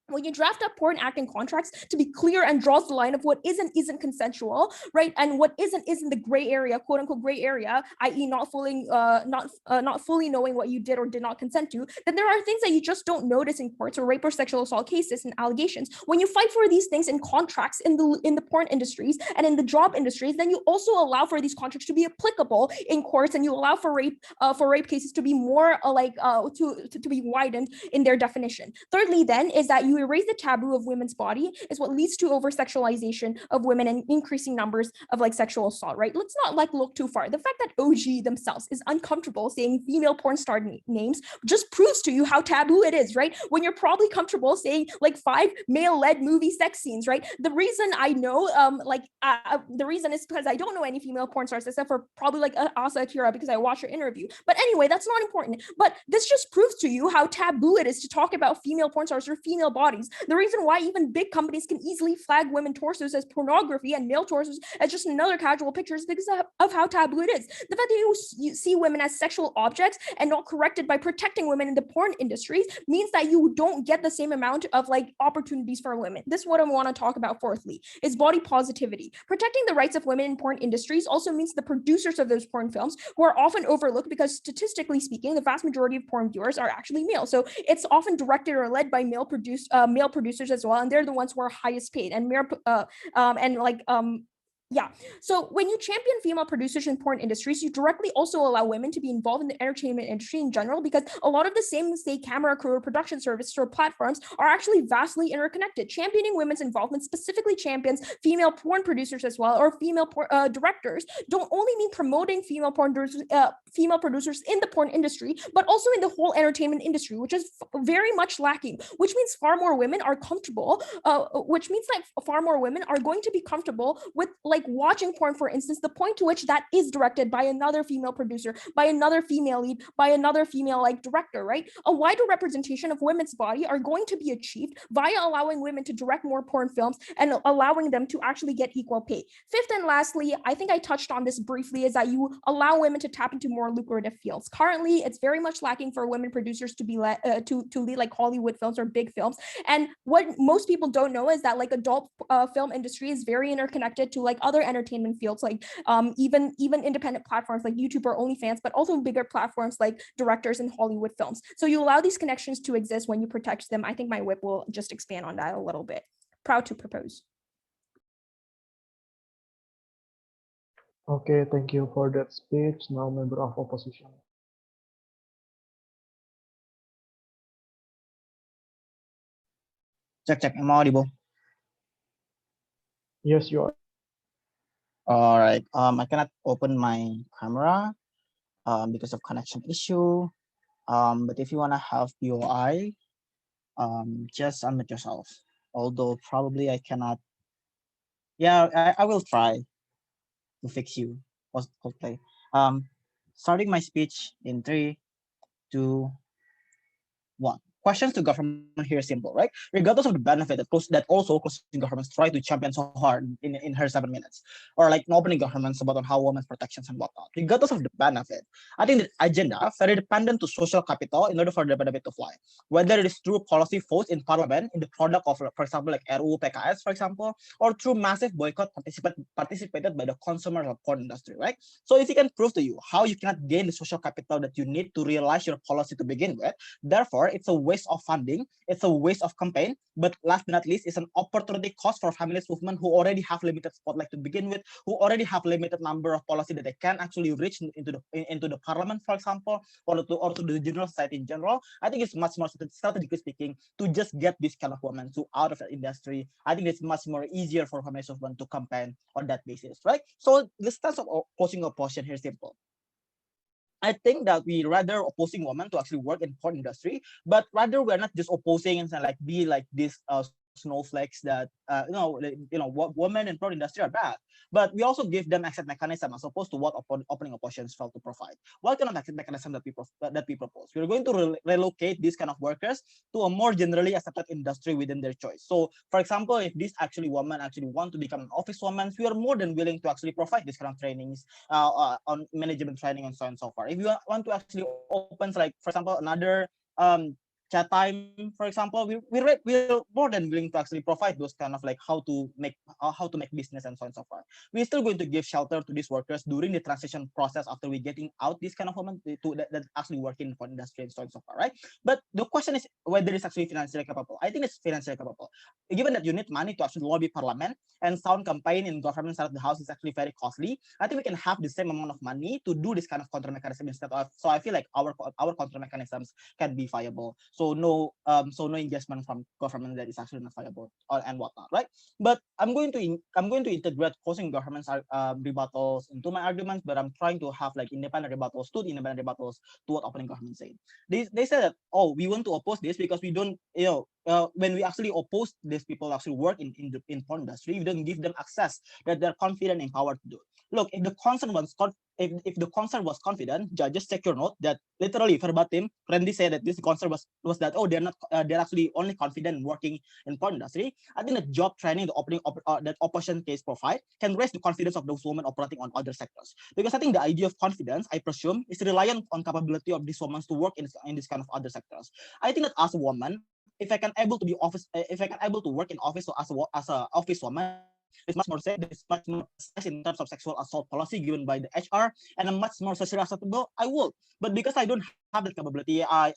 When you draft up porn acting contracts to be clear and draws the line of what isn't consensual, right, and what isn't the gray area, quote unquote gray area, i.e., not fully knowing what you did or did not consent to, then there are things that you just don't notice in courts or rape or sexual assault cases and allegations. When you fight for these things in contracts in the porn industries and in the job industries, then you also allow for these contracts to be applicable in courts, and you allow for rape cases to be more to be widened in their definition. Thirdly, then, is that you erase the taboo of women's body is what leads to over-sexualization of women and increasing numbers of like sexual assault, right? Let's not like look too far. The fact that OG themselves is uncomfortable saying female porn star names just proves to you how taboo it is, right? When you're probably comfortable saying like 5 male-led movie sex scenes, right? The reason I know, the reason is because I don't know any female porn stars except for probably like Asa Akira, because I watched her interview. But anyway, that's not important. But this just proves to you how taboo it is to talk about female porn stars or female bodies. The reason why even big companies can easily flag women torsos as pornography and male torsos as just another casual picture is because of how taboo it is. The fact that you see women as sexual objects and not corrected by protecting women in the porn industries means that you don't get the same amount of like opportunities for women. This is what I want to talk about. Fourthly, is body positivity. Protecting the rights of women in porn industries also means the producers of those porn films, who are often overlooked because statistically speaking, the vast majority of porn viewers are actually male. So it's often directed or led by male producers as well, and they're the ones who are highest paid and yeah. So when you champion female producers in porn industries, you directly also allow women to be involved in the entertainment industry in general, because a lot of the same, say, camera crew or production services or platforms are actually vastly interconnected. Championing women's involvement specifically champions female porn producers as well, or female directors. Don't only mean promoting female producers in the porn industry, but also in the whole entertainment industry, which is very much lacking, which means far more women are comfortable, which means that far more women are going to be comfortable with like watching porn, for instance, the point to which that is directed by another female producer, by another female lead, by another female like director, right? A wider representation of women's body are going to be achieved via allowing women to direct more porn films and allowing them to actually get equal pay. Fifth and lastly, I think I touched on this briefly, is that you allow women to tap into more lucrative fields. Currently, it's very much lacking for women producers to be to lead like Hollywood films or big films. And what most people don't know is that like adult film industry is very interconnected to like other entertainment fields, like even independent platforms like YouTube or OnlyFans, but also bigger platforms like directors in Hollywood films. So you allow these connections to exist when you protect them. I think my whip will just expand on that a little bit. Proud to propose. Okay, thank you for that speech. Now, member of opposition. Check. Am I audible? Yes, you are. All right. I cannot open my camera because of connection issue. But if you wanna have POI, just unmute yourself. Although probably I cannot. Yeah, I will try to fix you. Play. Starting my speech in 3, 2, 1. Questions to government here is simple, right? Regardless of the benefit that also closing governments try to champion so hard in her 7 minutes, or like opening governments about on how women's protections and whatnot. Regardless of the benefit, I think the agenda very dependent to social capital in order for the benefit to fly. Whether it is through policy votes in parliament in the product of, for example, like RUU PKS, for example, or through massive boycott participated by the consumer of porn industry, right? So if you can prove to you how you cannot gain the social capital that you need to realize your policy to begin with, therefore it's a waste of funding, it's a waste of campaign, but last but not least, it's an opportunity cost for feminist movement who already have limited spotlight to begin with, who already have limited number of policy that they can actually reach into the parliament, for example, or to the general society in general. I think it's much more strategically speaking to just get this kind of women to out of the industry. I think it's much more easier for feminist movement to campaign on that basis, right? So the stance of closing opposition here is simple. I think that we rather opposing women to actually work in porn industry, but rather we're not just opposing and like be like these snowflakes that women in porn industry are bad, but we also give them exit mechanism as opposed to what opening oppositions failed to provide. What kind of exit mechanism that we propose? We're going to relocate these kind of workers to a more generally accepted industry within their choice. So, for example, if these actually women actually want to become an office woman, we are more than willing to actually provide this kind of trainings on management training and so on and so forth. If you want to actually open, like for example, another chat time, for example, we're more than willing to actually provide those kind of like how to make business and so on and so forth. We're still going to give shelter to these workers during the transition process after we getting out these kind of women that actually working for industry and so on and so forth, right? But the question is whether it's actually financially capable. I think it's financially capable. Given that you need money to actually lobby parliament and sound campaign in government side of the house is actually very costly, I think we can have the same amount of money to do this kind of counter mechanism instead of. So I feel like our counter mechanisms can be viable. So no engagement from government that is actually not viable and whatnot, right? But I'm going to integrate opposing governments rebuttals into my arguments, but I'm trying to have like independent rebuttals to what opening government said. They said that, oh, we want to oppose this because we don't, when we actually oppose these people actually work in porn industry, we don't give them access that they're confident and empowered to do. Look, if the concern was confident, just check your note that literally verbatim, Randy said that this concern was that, oh, they're actually only confident working in porn industry. I think the job training, the opening that opposition case provide can raise the confidence of those women operating on other sectors. Because I think the idea of confidence, I presume, is reliant on capability of these women to work in this kind of other sectors. I think that as a woman, if I can able to work in office or as a office woman, there's much more stress in terms of sexual assault policy given by the HR, and I'm much more socially acceptable, I will. But because I don't have that capability, I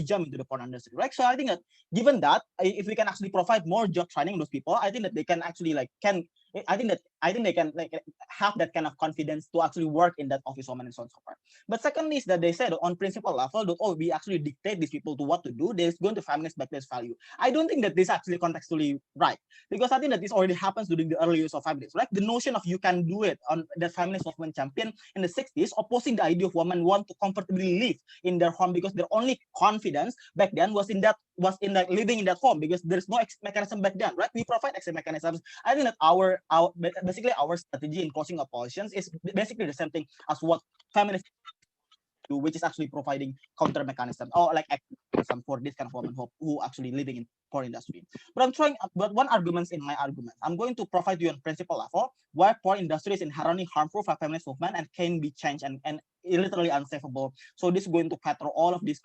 jump into the porn industry, right? So I think that given that, if we can actually provide more job training to those people, I think that they can actually I think they can like have that kind of confidence to actually work in that office woman and so on and so forth. But secondly is that they said on principle level that, oh, we actually dictate these people to what to do. There's going to feminist backlash value. I don't think that this actually contextually right, because I think that this already happens during the early years of feminism. Right, the notion of you can do it on the feminist movement champion in the 60s, opposing the idea of women want to comfortably live in their home because their only confidence back then was in living in that home because there's no exit mechanism back then. Right, we provide exit mechanisms. I think that our strategy in closing oppositions is basically the same thing as what feminists do, which is actually providing counter mechanism or like mechanism for this kind of women who actually living in porn industry. But one argument in my argument, I'm going to provide you on principle level why porn industry is inherently harmful for feminist movement and can be changed and literally unsavable. So this is going to cater all of this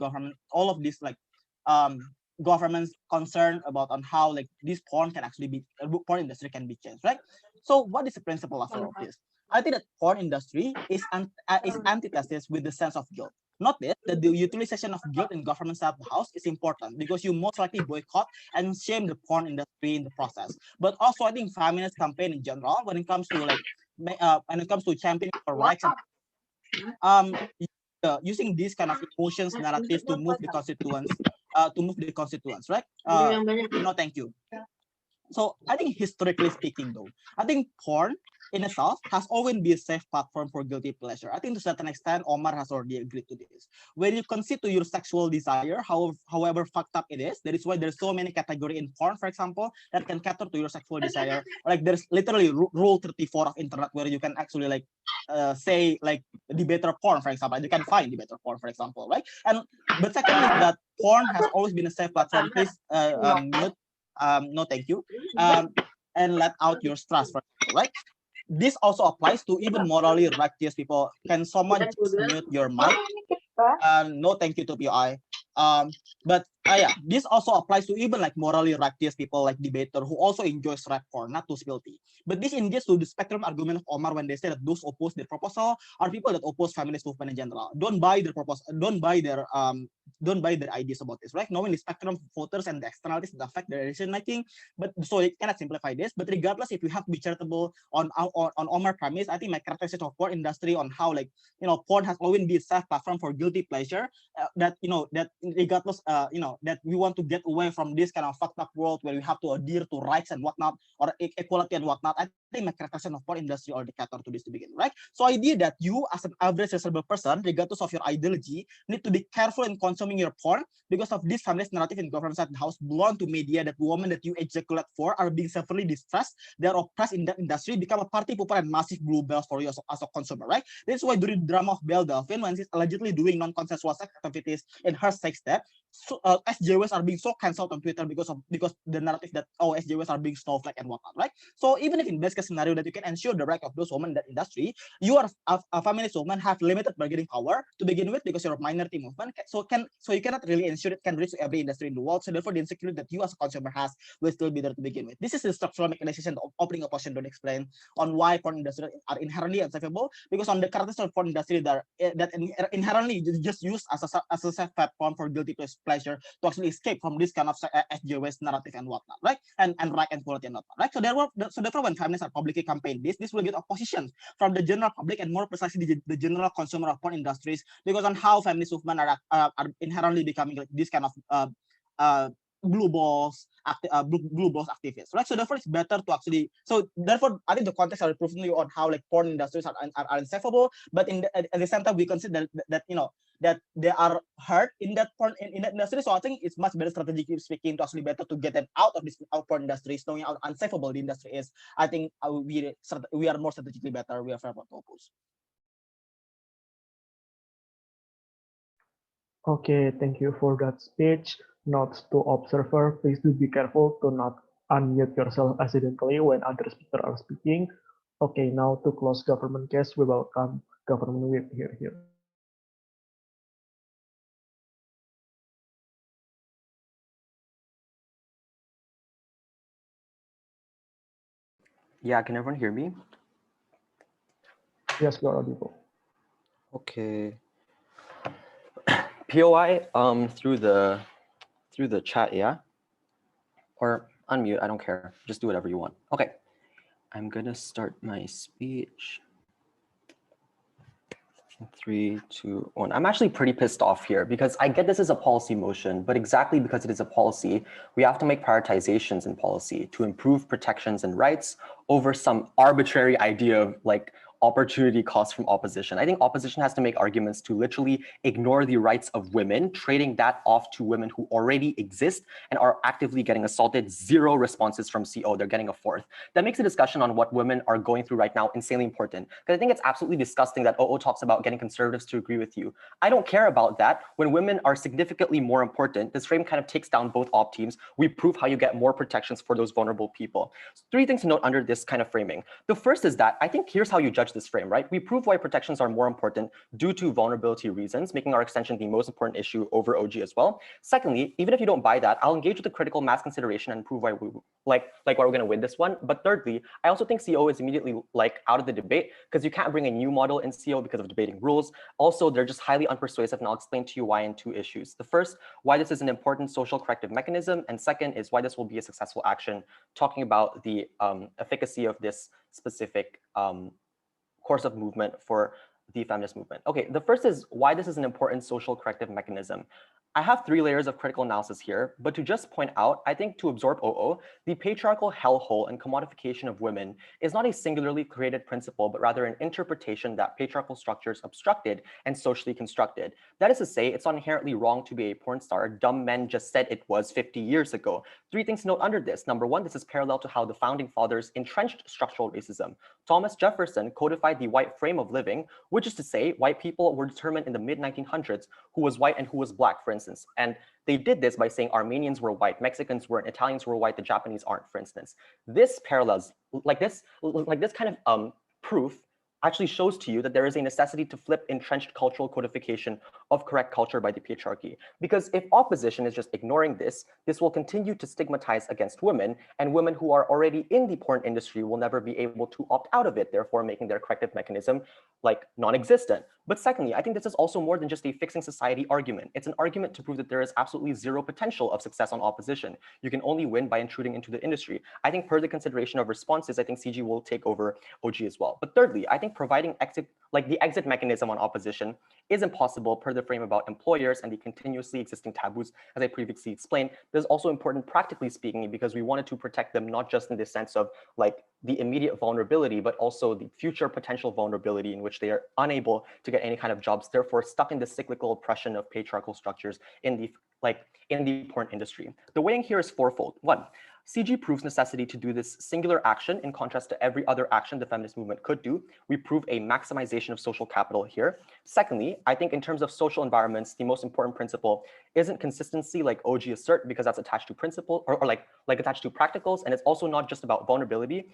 government's concern about on how like this porn industry can be changed, right? So what is the principle of this? I think that porn industry is antithesis with the sense of guilt. Notice that the utilization of guilt in government side of the house is important because you most likely boycott and shame the porn industry in the process. But also, I think feminist campaign in general, when it comes to championing for rights, using these kind of emotions narrative to move the constituents, right? No, thank you. So I think historically speaking, though, I think porn in itself has always been a safe platform for guilty pleasure. I think to a certain extent, Omar has already agreed to this. When you concede to your sexual desire, however fucked up it is, that is why there's so many categories in porn, for example, that can cater to your sexual desire. Like there's literally rule 34 of internet where you can actually like say like debater porn, for example. You can find debater porn, for example, right? But secondly, that porn has always been a safe platform. Please mute. No, thank you. And let out your stress, for example, right? This also applies to even morally righteous people. Can someone just mute your mic? No, thank you to PI. But yeah, this also applies to even like morally righteous people like debater who also enjoys rap porn, not to spill tea. But this engages to the spectrum argument of Omar when they say that those oppose the proposal are people that oppose feminist movement in general. Don't buy their proposal. Don't buy their ideas about this, right? Knowing the spectrum of voters and the externalities that affect their decision making. But so it cannot simplify this. But regardless, if you have to be charitable on Omar premise, I think my characterization of porn industry on how like porn has always been a safe platform for guilty pleasure. That regardless, that we want to get away from this kind of fucked up world where we have to adhere to rights and whatnot or equality and whatnot. I think my characterization of porn industry or the cater to this to begin, right? So idea that you as an average reasonable person, regardless of your ideology, need to be careful in consuming your porn because of this feminist narrative in government side house belong to media that women that you ejaculate for are being severely distressed, they are oppressed in that industry, become a party pooper and massive blue bells for you as a consumer, right? This is why during the drama of Belle Delphine, when she's allegedly doing non-consensual sex activities in her sex step, so, SJWs are being so cancelled on Twitter because the narrative that SJWs are being snowflake and whatnot, right? So even if in best case scenario that you can ensure the right of those women in that industry, you are a feminist woman have limited bargaining power to begin with because you're a minority movement. So you cannot really ensure it can reach to every industry in the world. So therefore, the insecurity that you as a consumer has will still be there to begin with. This is the structural mechanization of opening a portion don't explain on why porn industry are inherently unsavable, because on the characteristics of porn industry that inherently just used as a safe platform for guilty pleasure to actually escape from this kind of SJWs narrative and whatnot, right? And right and quality and whatnot, right? So therefore, when feminists are publicly campaign this will get opposition from the general public and more precisely the general consumer of porn industries, because on how feminist movement are inherently becoming like this kind of blue balls activists, right? So therefore, it's better to actually. So therefore, I think the context are proving you on how like porn industries are unsafeable, but at the same time, we consider that that they are hurt in that porn in that industry. So I think it's much better strategically speaking to actually better to get them out of this porn industry, knowing how unsafeable the industry is. I think we are more strategically better. We are fair to oppose. Okay, thank you for that speech. Notes to observer, please do be careful to not unmute yourself accidentally when other speakers are speaking. Okay, now to close government case, we welcome government whip here. Yeah, can everyone hear me? Yes, you're audible. Okay. POI through the chat, yeah? Or unmute, I don't care. Just do whatever you want. Okay. I'm gonna start my speech. 3, 2, 1. I'm actually pretty pissed off here because I get this as a policy motion, but exactly because it is a policy, we have to make prioritizations in policy to improve protections and rights over some arbitrary idea of like opportunity cost from opposition. I think opposition has to make arguments to literally ignore the rights of women, trading that off to women who already exist and are actively getting assaulted. 0 responses from CO, they're getting a 4th. That makes a discussion on what women are going through right now insanely important. Because I think it's absolutely disgusting that OO talks about getting conservatives to agree with you. I don't care about that. When women are significantly more important, this frame kind of takes down both op teams. We prove how you get more protections for those vulnerable people. So 3 things to note under this kind of framing. The first is that I think here's how you judge this frame, right? We prove why protections are more important due to vulnerability reasons, making our extension the most important issue over OG as well. Secondly, even if you don't buy that, I'll engage with the critical mass consideration and prove why we why we're going to win this one. But thirdly, I also think CO is immediately like out of the debate because you can't bring a new model in CO because of debating rules. Also, they're just highly unpersuasive, and I'll explain to you why in 2 issues. The first, why this is an important social corrective mechanism, and second is why this will be a successful action, talking about the efficacy of this specific course of movement for the feminist movement. Okay, the first is why this is an important social corrective mechanism. I have 3 layers of critical analysis here, but to just point out, I think to absorb OO, the patriarchal hellhole and commodification of women is not a singularly created principle, but rather an interpretation that patriarchal structures obstructed and socially constructed. That is to say, it's not inherently wrong to be a porn star. Dumb men just said it was 50 years ago. 3 things to note under this. Number 1, this is parallel to how the founding fathers entrenched structural racism. Thomas Jefferson codified the white frame of living, which is to say, white people were determined in the mid-1900s who was white and who was black, for instance. And they did this by saying Armenians were white, Mexicans weren't, Italians were white, the Japanese aren't, for instance. This parallels, like this kind of proof actually shows to you that there is a necessity to flip entrenched cultural codification of correct culture by the patriarchy. Because if opposition is just ignoring this, this will continue to stigmatize against women, and women who are already in the porn industry will never be able to opt out of it, therefore making their corrective mechanism like non-existent. But secondly, I think this is also more than just a fixing society argument. It's an argument to prove that there is absolutely 0 potential of success on opposition. You can only win by intruding into the industry. I think per the consideration of responses, I think CG will take over OG as well. But thirdly, I think think providing the exit mechanism on opposition is impossible per the frame about employers and the continuously existing taboos, as I previously explained. This is also important practically speaking because we wanted to protect them not just in the sense of like the immediate vulnerability, but also the future potential vulnerability in which they are unable to get any kind of jobs, therefore stuck in the cyclical oppression of patriarchal structures in the porn industry. The weighing here is fourfold. One, CG proves necessity to do this singular action in contrast to every other action the feminist movement could do. We prove a maximization of social capital here. Secondly, I think in terms of social environments, the most important principle isn't consistency like OG assert because that's attached to principle or like attached to practicals. And it's also not just about vulnerability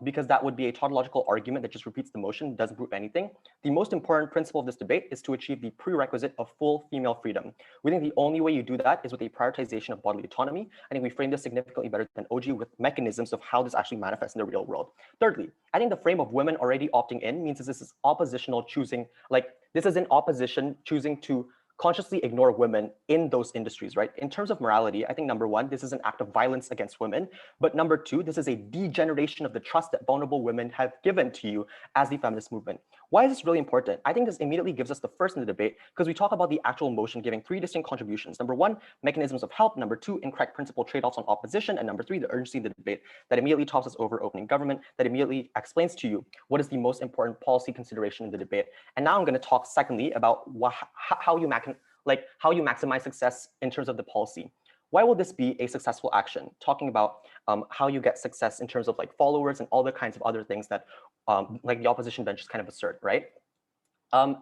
because that would be a tautological argument that just repeats the motion, doesn't prove anything. The most important principle of this debate is to achieve the prerequisite of full female freedom. We think the only way you do that is with a prioritization of bodily autonomy. I think we frame this significantly better than OG with mechanisms of how this actually manifests in the real world. Thirdly, I think the frame of women already opting in means this is oppositional choosing, like this is an opposition choosing to consciously ignore women in those industries, right? In terms of morality, I think number one, this is an act of violence against women. But number two, this is a degeneration of the trust that vulnerable women have given to you as the feminist movement. Why is this really important? I think this immediately gives us the first in the debate because we talk about the actual motion giving three distinct contributions. Number one, mechanisms of help. Number two, incorrect principle trade-offs on opposition. And number three, the urgency of the debate that immediately tops us over opening government, that immediately explains to you what is the most important policy consideration in the debate. And now I'm going to talk secondly about how you maximize success in terms of the policy. Why will this be a successful action? Talking about how you get success in terms of like followers and all the kinds of other things that like the opposition benches kind of assert, right?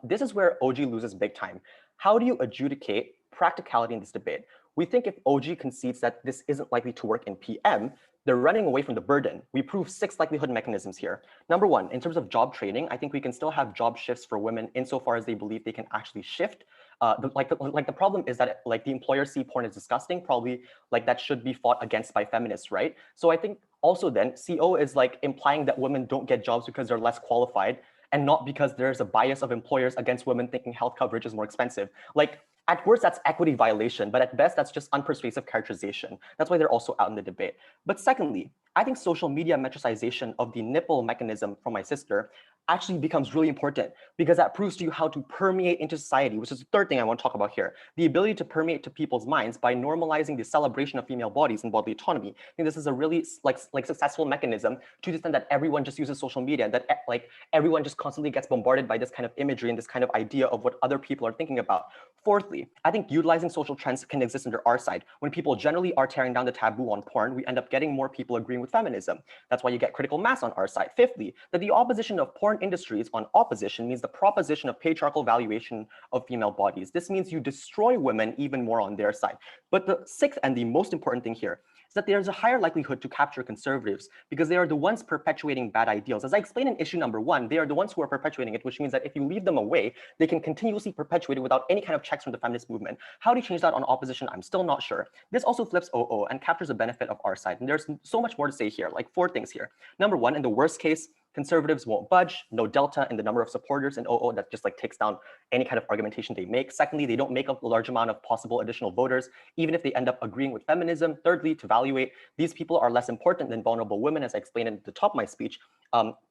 This is where OG loses big time. How do you adjudicate practicality in this debate? We think if OG concedes that this isn't likely to work in PM, they're running away from the burden. We prove 6 likelihood mechanisms here. Number one, in terms of job training, I think we can still have job shifts for women insofar as they believe they can actually shift. The problem is that like the employers see porn as disgusting, probably like that should be fought against by feminists, right? So I think also then CO is like implying that women don't get jobs because they're less qualified and not because there's a bias of employers against women thinking health coverage is more expensive. Like at worst, that's equity violation, but at best, that's just unpersuasive characterization. That's why they're also out in the debate. But secondly, I think social media metricization of the nipple mechanism from my sister actually becomes really important because that proves to you how to permeate into society, which is the third thing I want to talk about here. The ability to permeate to people's minds by normalizing the celebration of female bodies and bodily autonomy. I think this is a really like successful mechanism to the extent that everyone just uses social media and that like everyone just constantly gets bombarded by this kind of imagery and this kind of idea of what other people are thinking about. Fourthly, I think utilizing social trends can exist under our side. When people generally are tearing down the taboo on porn, we end up getting more people agreeing with feminism. That's why you get critical mass on our side. Fifthly, that the opposition of porn industries on opposition means the proposition of patriarchal valuation of female bodies. This means you destroy women even more on their side. But the sixth and the most important thing here is that there's a higher likelihood to capture conservatives because they are the ones perpetuating bad ideals. As I explained in issue number 1, they are the ones who are perpetuating it, which means that if you leave them away, they can continuously perpetuate it without any kind of checks from the feminist movement. How do you change that on opposition? I'm still not sure. This also flips OO and captures the benefit of our side. And there's so much more to say here, like 4 things here. Number 1, in the worst case, conservatives won't budge, no delta in the number of supporters in OO that just like takes down any kind of argumentation they make. Secondly, they don't make up a large amount of possible additional voters, even if they end up agreeing with feminism. Thirdly, to evaluate, these people are less important than vulnerable women, as I explained at the top of my speech,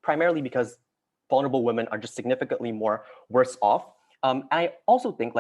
primarily because vulnerable women are just significantly more worse off. And I also think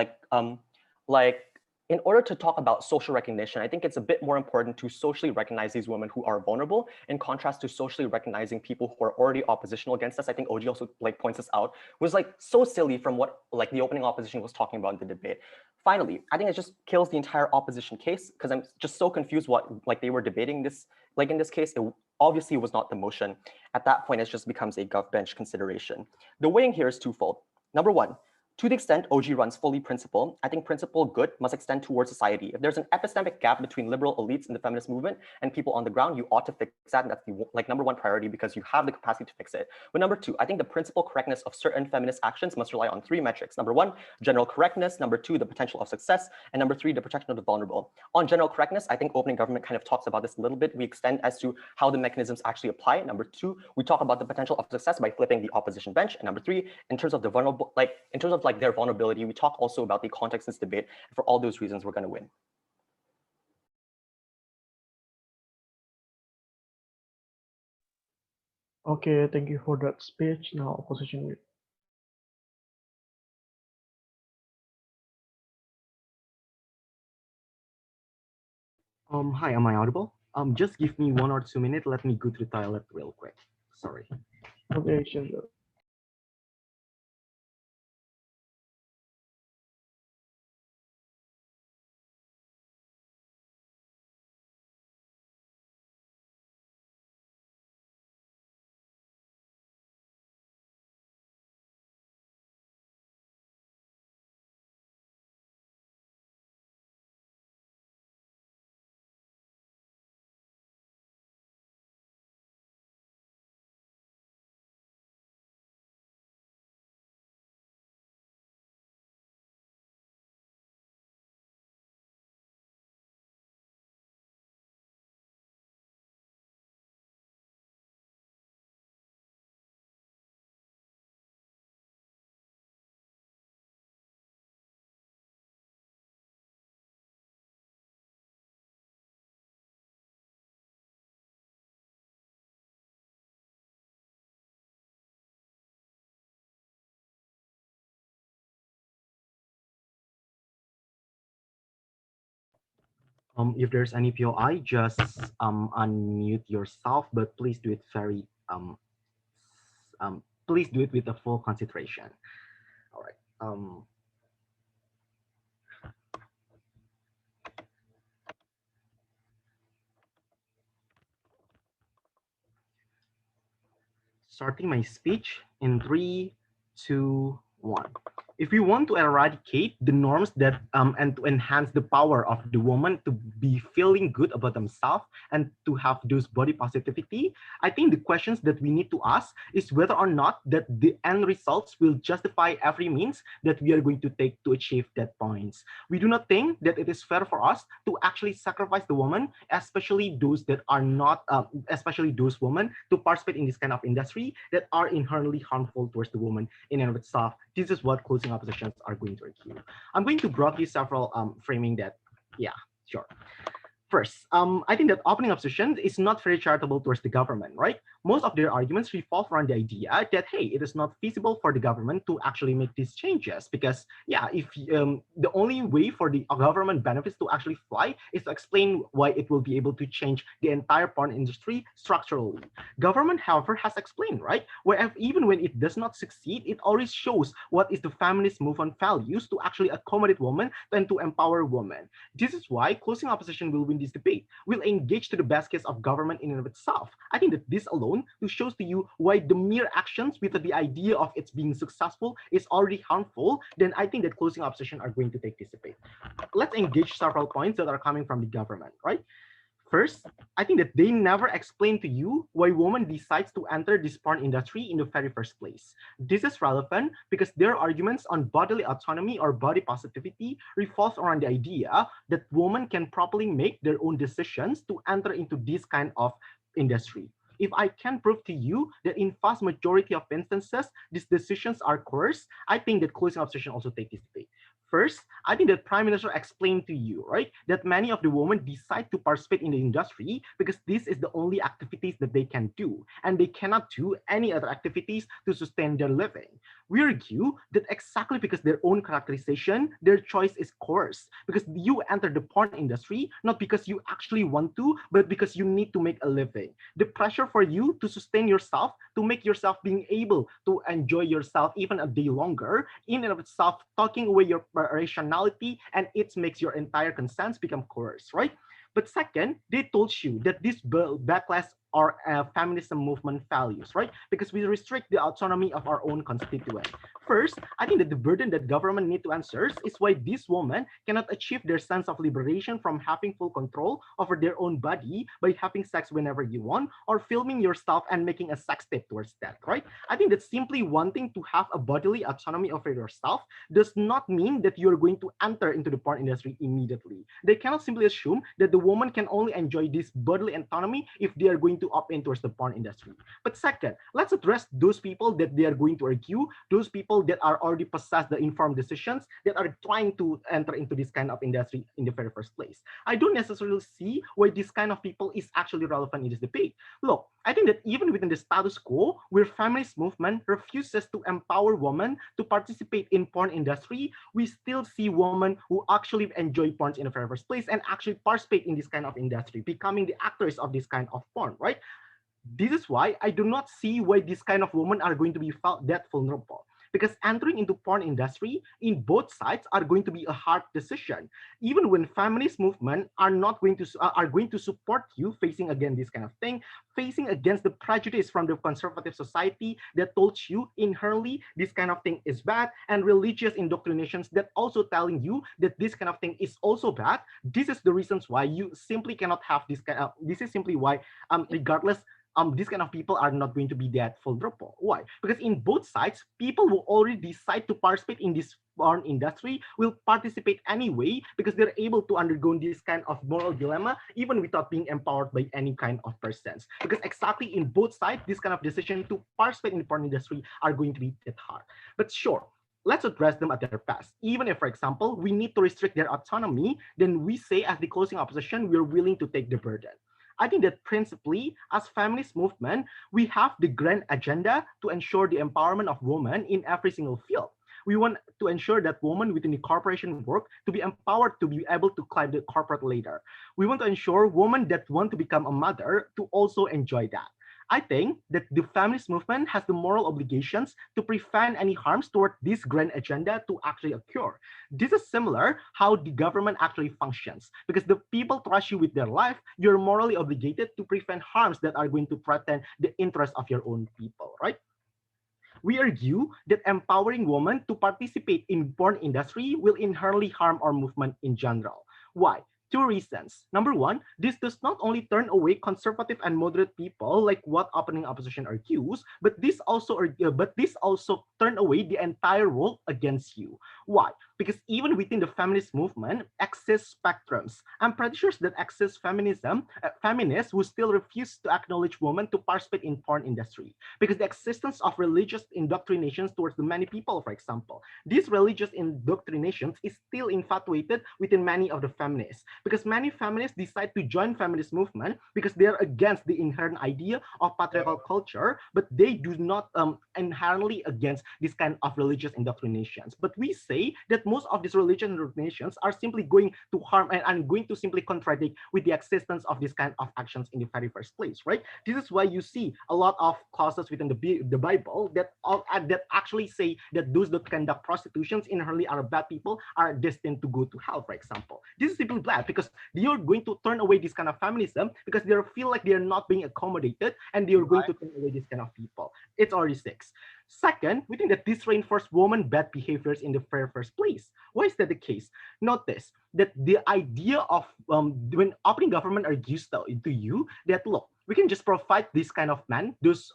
in order to talk about social recognition, I think it's a bit more important to socially recognize these women who are vulnerable in contrast to socially recognizing people who are already oppositional against us. I think OG also like points this out, was like so silly from what like the opening opposition was talking about in the debate. Finally, I think it just kills the entire opposition case because I'm just so confused what like they were debating this. Like in this case, it obviously was not the motion. At that point, it just becomes a gov bench consideration. The weighing here is twofold. Number 1, to the extent OG runs fully principle, I think principle good must extend towards society. If there's an epistemic gap between liberal elites in the feminist movement and people on the ground, you ought to fix that. And that's the like number 1 priority because you have the capacity to fix it. But number 2, I think the principle correctness of certain feminist actions must rely on 3 metrics. Number 1, general correctness. Number 2, the potential of success. And number 3, the protection of the vulnerable. On general correctness, I think opening government kind of talks about this a little bit. We extend as to how the mechanisms actually apply. Number 2, we talk about the potential of success by flipping the opposition bench. And number 3, in terms of the vulnerable, in terms of their vulnerability, we talk also about the context in this debate. And for all those reasons, we're going to win. Okay, thank you for that speech. Now, opposition week. Hi, am I audible? Just give me 1 or 2 minutes. Let me go to the toilet real quick. Sorry. Okay, sure. If there's any POI, just unmute yourself, but please do it very please do it with a full concentration. All right. Starting my speech in 3, 2, 1. If we want to eradicate the norms that and to enhance the power of the woman to be feeling good about themselves and to have those body positivity, I think the questions that we need to ask is whether or not that the end results will justify every means that we are going to take to achieve that points. We do not think that it is fair for us to actually sacrifice the woman, especially those that are not, especially those women, to participate in this kind of industry that are inherently harmful towards the woman in and of itself. This is what closing oppositions are going to argue. I'm going to broadly several framing that, yeah, sure. First, I think that opening opposition is not very charitable towards the government, right? Most of their arguments revolve around the idea that, hey, it is not feasible for the government to actually make these changes because, yeah, if the only way for the government benefits to actually fly is to explain why it will be able to change the entire porn industry structurally. Government, however, has explained, right? Where even when it does not succeed, it always shows what is the feminist movement values to actually accommodate women and to empower women. This is why closing opposition will win this debate, will engage to the best case of government in and of itself. I think that this alone shows to you why the mere actions with the idea of its being successful is already harmful, then I think that closing opposition are going to take this debate. Let's engage several points that are coming from the government, right? First, I think that they never explain to you why women decides to enter this porn industry in the very first place. This is relevant because their arguments on bodily autonomy or body positivity revolve around the idea that women can properly make their own decisions to enter into this kind of industry. If I can prove to you that in vast majority of instances, these decisions are coerced, I think that closing opposition also take this debate. First, I think that Prime Minister explained to you, right, that many of the women decide to participate in the industry because this is the only activities that they can do, and they cannot do any other activities to sustain their living. We argue that exactly because their own characterization, their choice is coerced, because you enter the porn industry not because you actually want to, but because you need to make a living. The pressure for you to sustain yourself, to make yourself being able to enjoy yourself even a day longer, in and of itself, talking away your rationality, and it makes your entire consent become coerced, right? But second, they told you that this backlash are feminism movement values, right? Because we restrict the autonomy of our own constituent. First, I think that the burden that government need to answer is why these women cannot achieve their sense of liberation from having full control over their own body by having sex whenever you want or filming yourself and making a sex tape towards that, right? I think that simply wanting to have a bodily autonomy over yourself does not mean that you're going to enter into the porn industry immediately. They cannot simply assume that the woman can only enjoy this bodily autonomy if they are going to opt in towards the porn industry. But second, let's address those people that they are going to argue, those people that are already possessed the informed decisions that are trying to enter into this kind of industry in the very first place. I don't necessarily see why this kind of people is actually relevant in this debate. Look, I think that even within the status quo, where feminist movement refuses to empower women to participate in porn industry, we still see women who actually enjoy porn in the very first place and actually participate in this kind of industry, becoming the actors of this kind of porn, right? This is why I do not see why this kind of women are going to be felt that vulnerable. Because entering into porn industry in both sides are going to be a hard decision. Even when feminist movement are not going to are going to support you facing again this kind of thing, facing against the prejudice from the conservative society that told you inherently this kind of thing is bad, and religious indoctrinations that also telling you that this kind of thing is also bad. This is the reasons why you simply cannot have this kind of. This is simply why, regardless, these kind of people are not going to be that vulnerable. Why? Because in both sides, people who already decide to participate in this porn industry will participate anyway because they're able to undergo this kind of moral dilemma even without being empowered by any kind of persons. Because exactly in both sides, this kind of decision to participate in the porn industry are going to be that hard. But sure, let's address them at their best. Even if, for example, we need to restrict their autonomy, then we say as the closing opposition, we're willing to take the burden. I think that principally, as feminist movement, we have the grand agenda to ensure the empowerment of women in every single field. We want to ensure that women within the corporation work to be empowered to be able to climb the corporate ladder. We want to ensure women that want to become a mother to also enjoy that. I think that the feminist movement has the moral obligations to prevent any harms toward this grand agenda to actually occur. This is similar how the government actually functions. Because the people trust you with their life, you're morally obligated to prevent harms that are going to threaten the interest of your own people, right? We argue that empowering women to participate in porn industry will inherently harm our movement in general. Why? Two reasons. Number one, this does not only turn away conservative and moderate people like what opening opposition argues, but this also turn away the entire world against you. Why? Because even within the feminist movement exist spectrums. I'm pretty sure that exists feminists who still refuse to acknowledge women to participate in porn industry because the existence of religious indoctrinations towards the many people, for example, these religious indoctrinations is still infatuated within many of the feminists because many feminists decide to join feminist movement because they are against the inherent idea of patriarchal culture, but they do not inherently against this kind of religious indoctrinations. But we say that most of these religious indoctrinations are simply going to harm and going to simply contradict with the existence of this kind of actions in the very first place, right? This is why you see a lot of clauses within the Bible that actually say that those that conduct prostitutions inherently are bad people are destined to go to hell, for example. This is simply bad because you're going to turn away this kind of feminism because they feel like they're not being accommodated and they're going to turn away this kind of people. It's already six. Second, we think that this reinforces women bad behaviors in the very first place. Why is that the case? Notice that the idea of when opening government argues to you that look, we can just provide this kind of men, those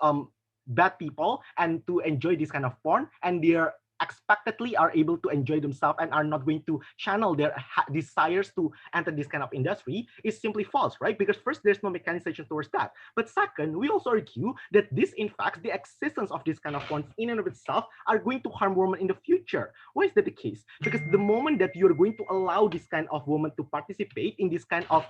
bad people, and to enjoy this kind of porn, and they're expectedly are able to enjoy themselves and are not going to channel their desires to enter this kind of industry is simply false, right? Because first, there's no mechanization towards that. But second, we also argue that this, in fact, the existence of this kind of forms in and of itself are going to harm women in the future. Why is that the case? Because the moment that you're going to allow this kind of woman to participate in this kind of,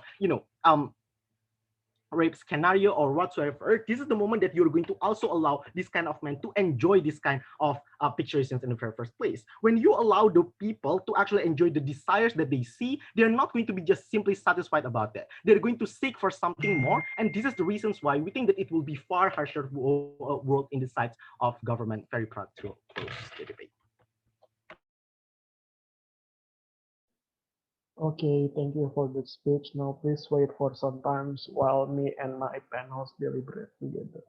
rape scenario or whatsoever, this is the moment that you're going to also allow this kind of men to enjoy this kind of picturations in the very first place. When you allow the people to actually enjoy the desires that they see, they're not going to be just simply satisfied about that. They're going to seek for something more, and this is the reasons why we think that it will be far harsher world in the sides of government. Very proud to close the debate. Okay, thank you for the speech. Now please wait for some time while me and my panels deliberate together.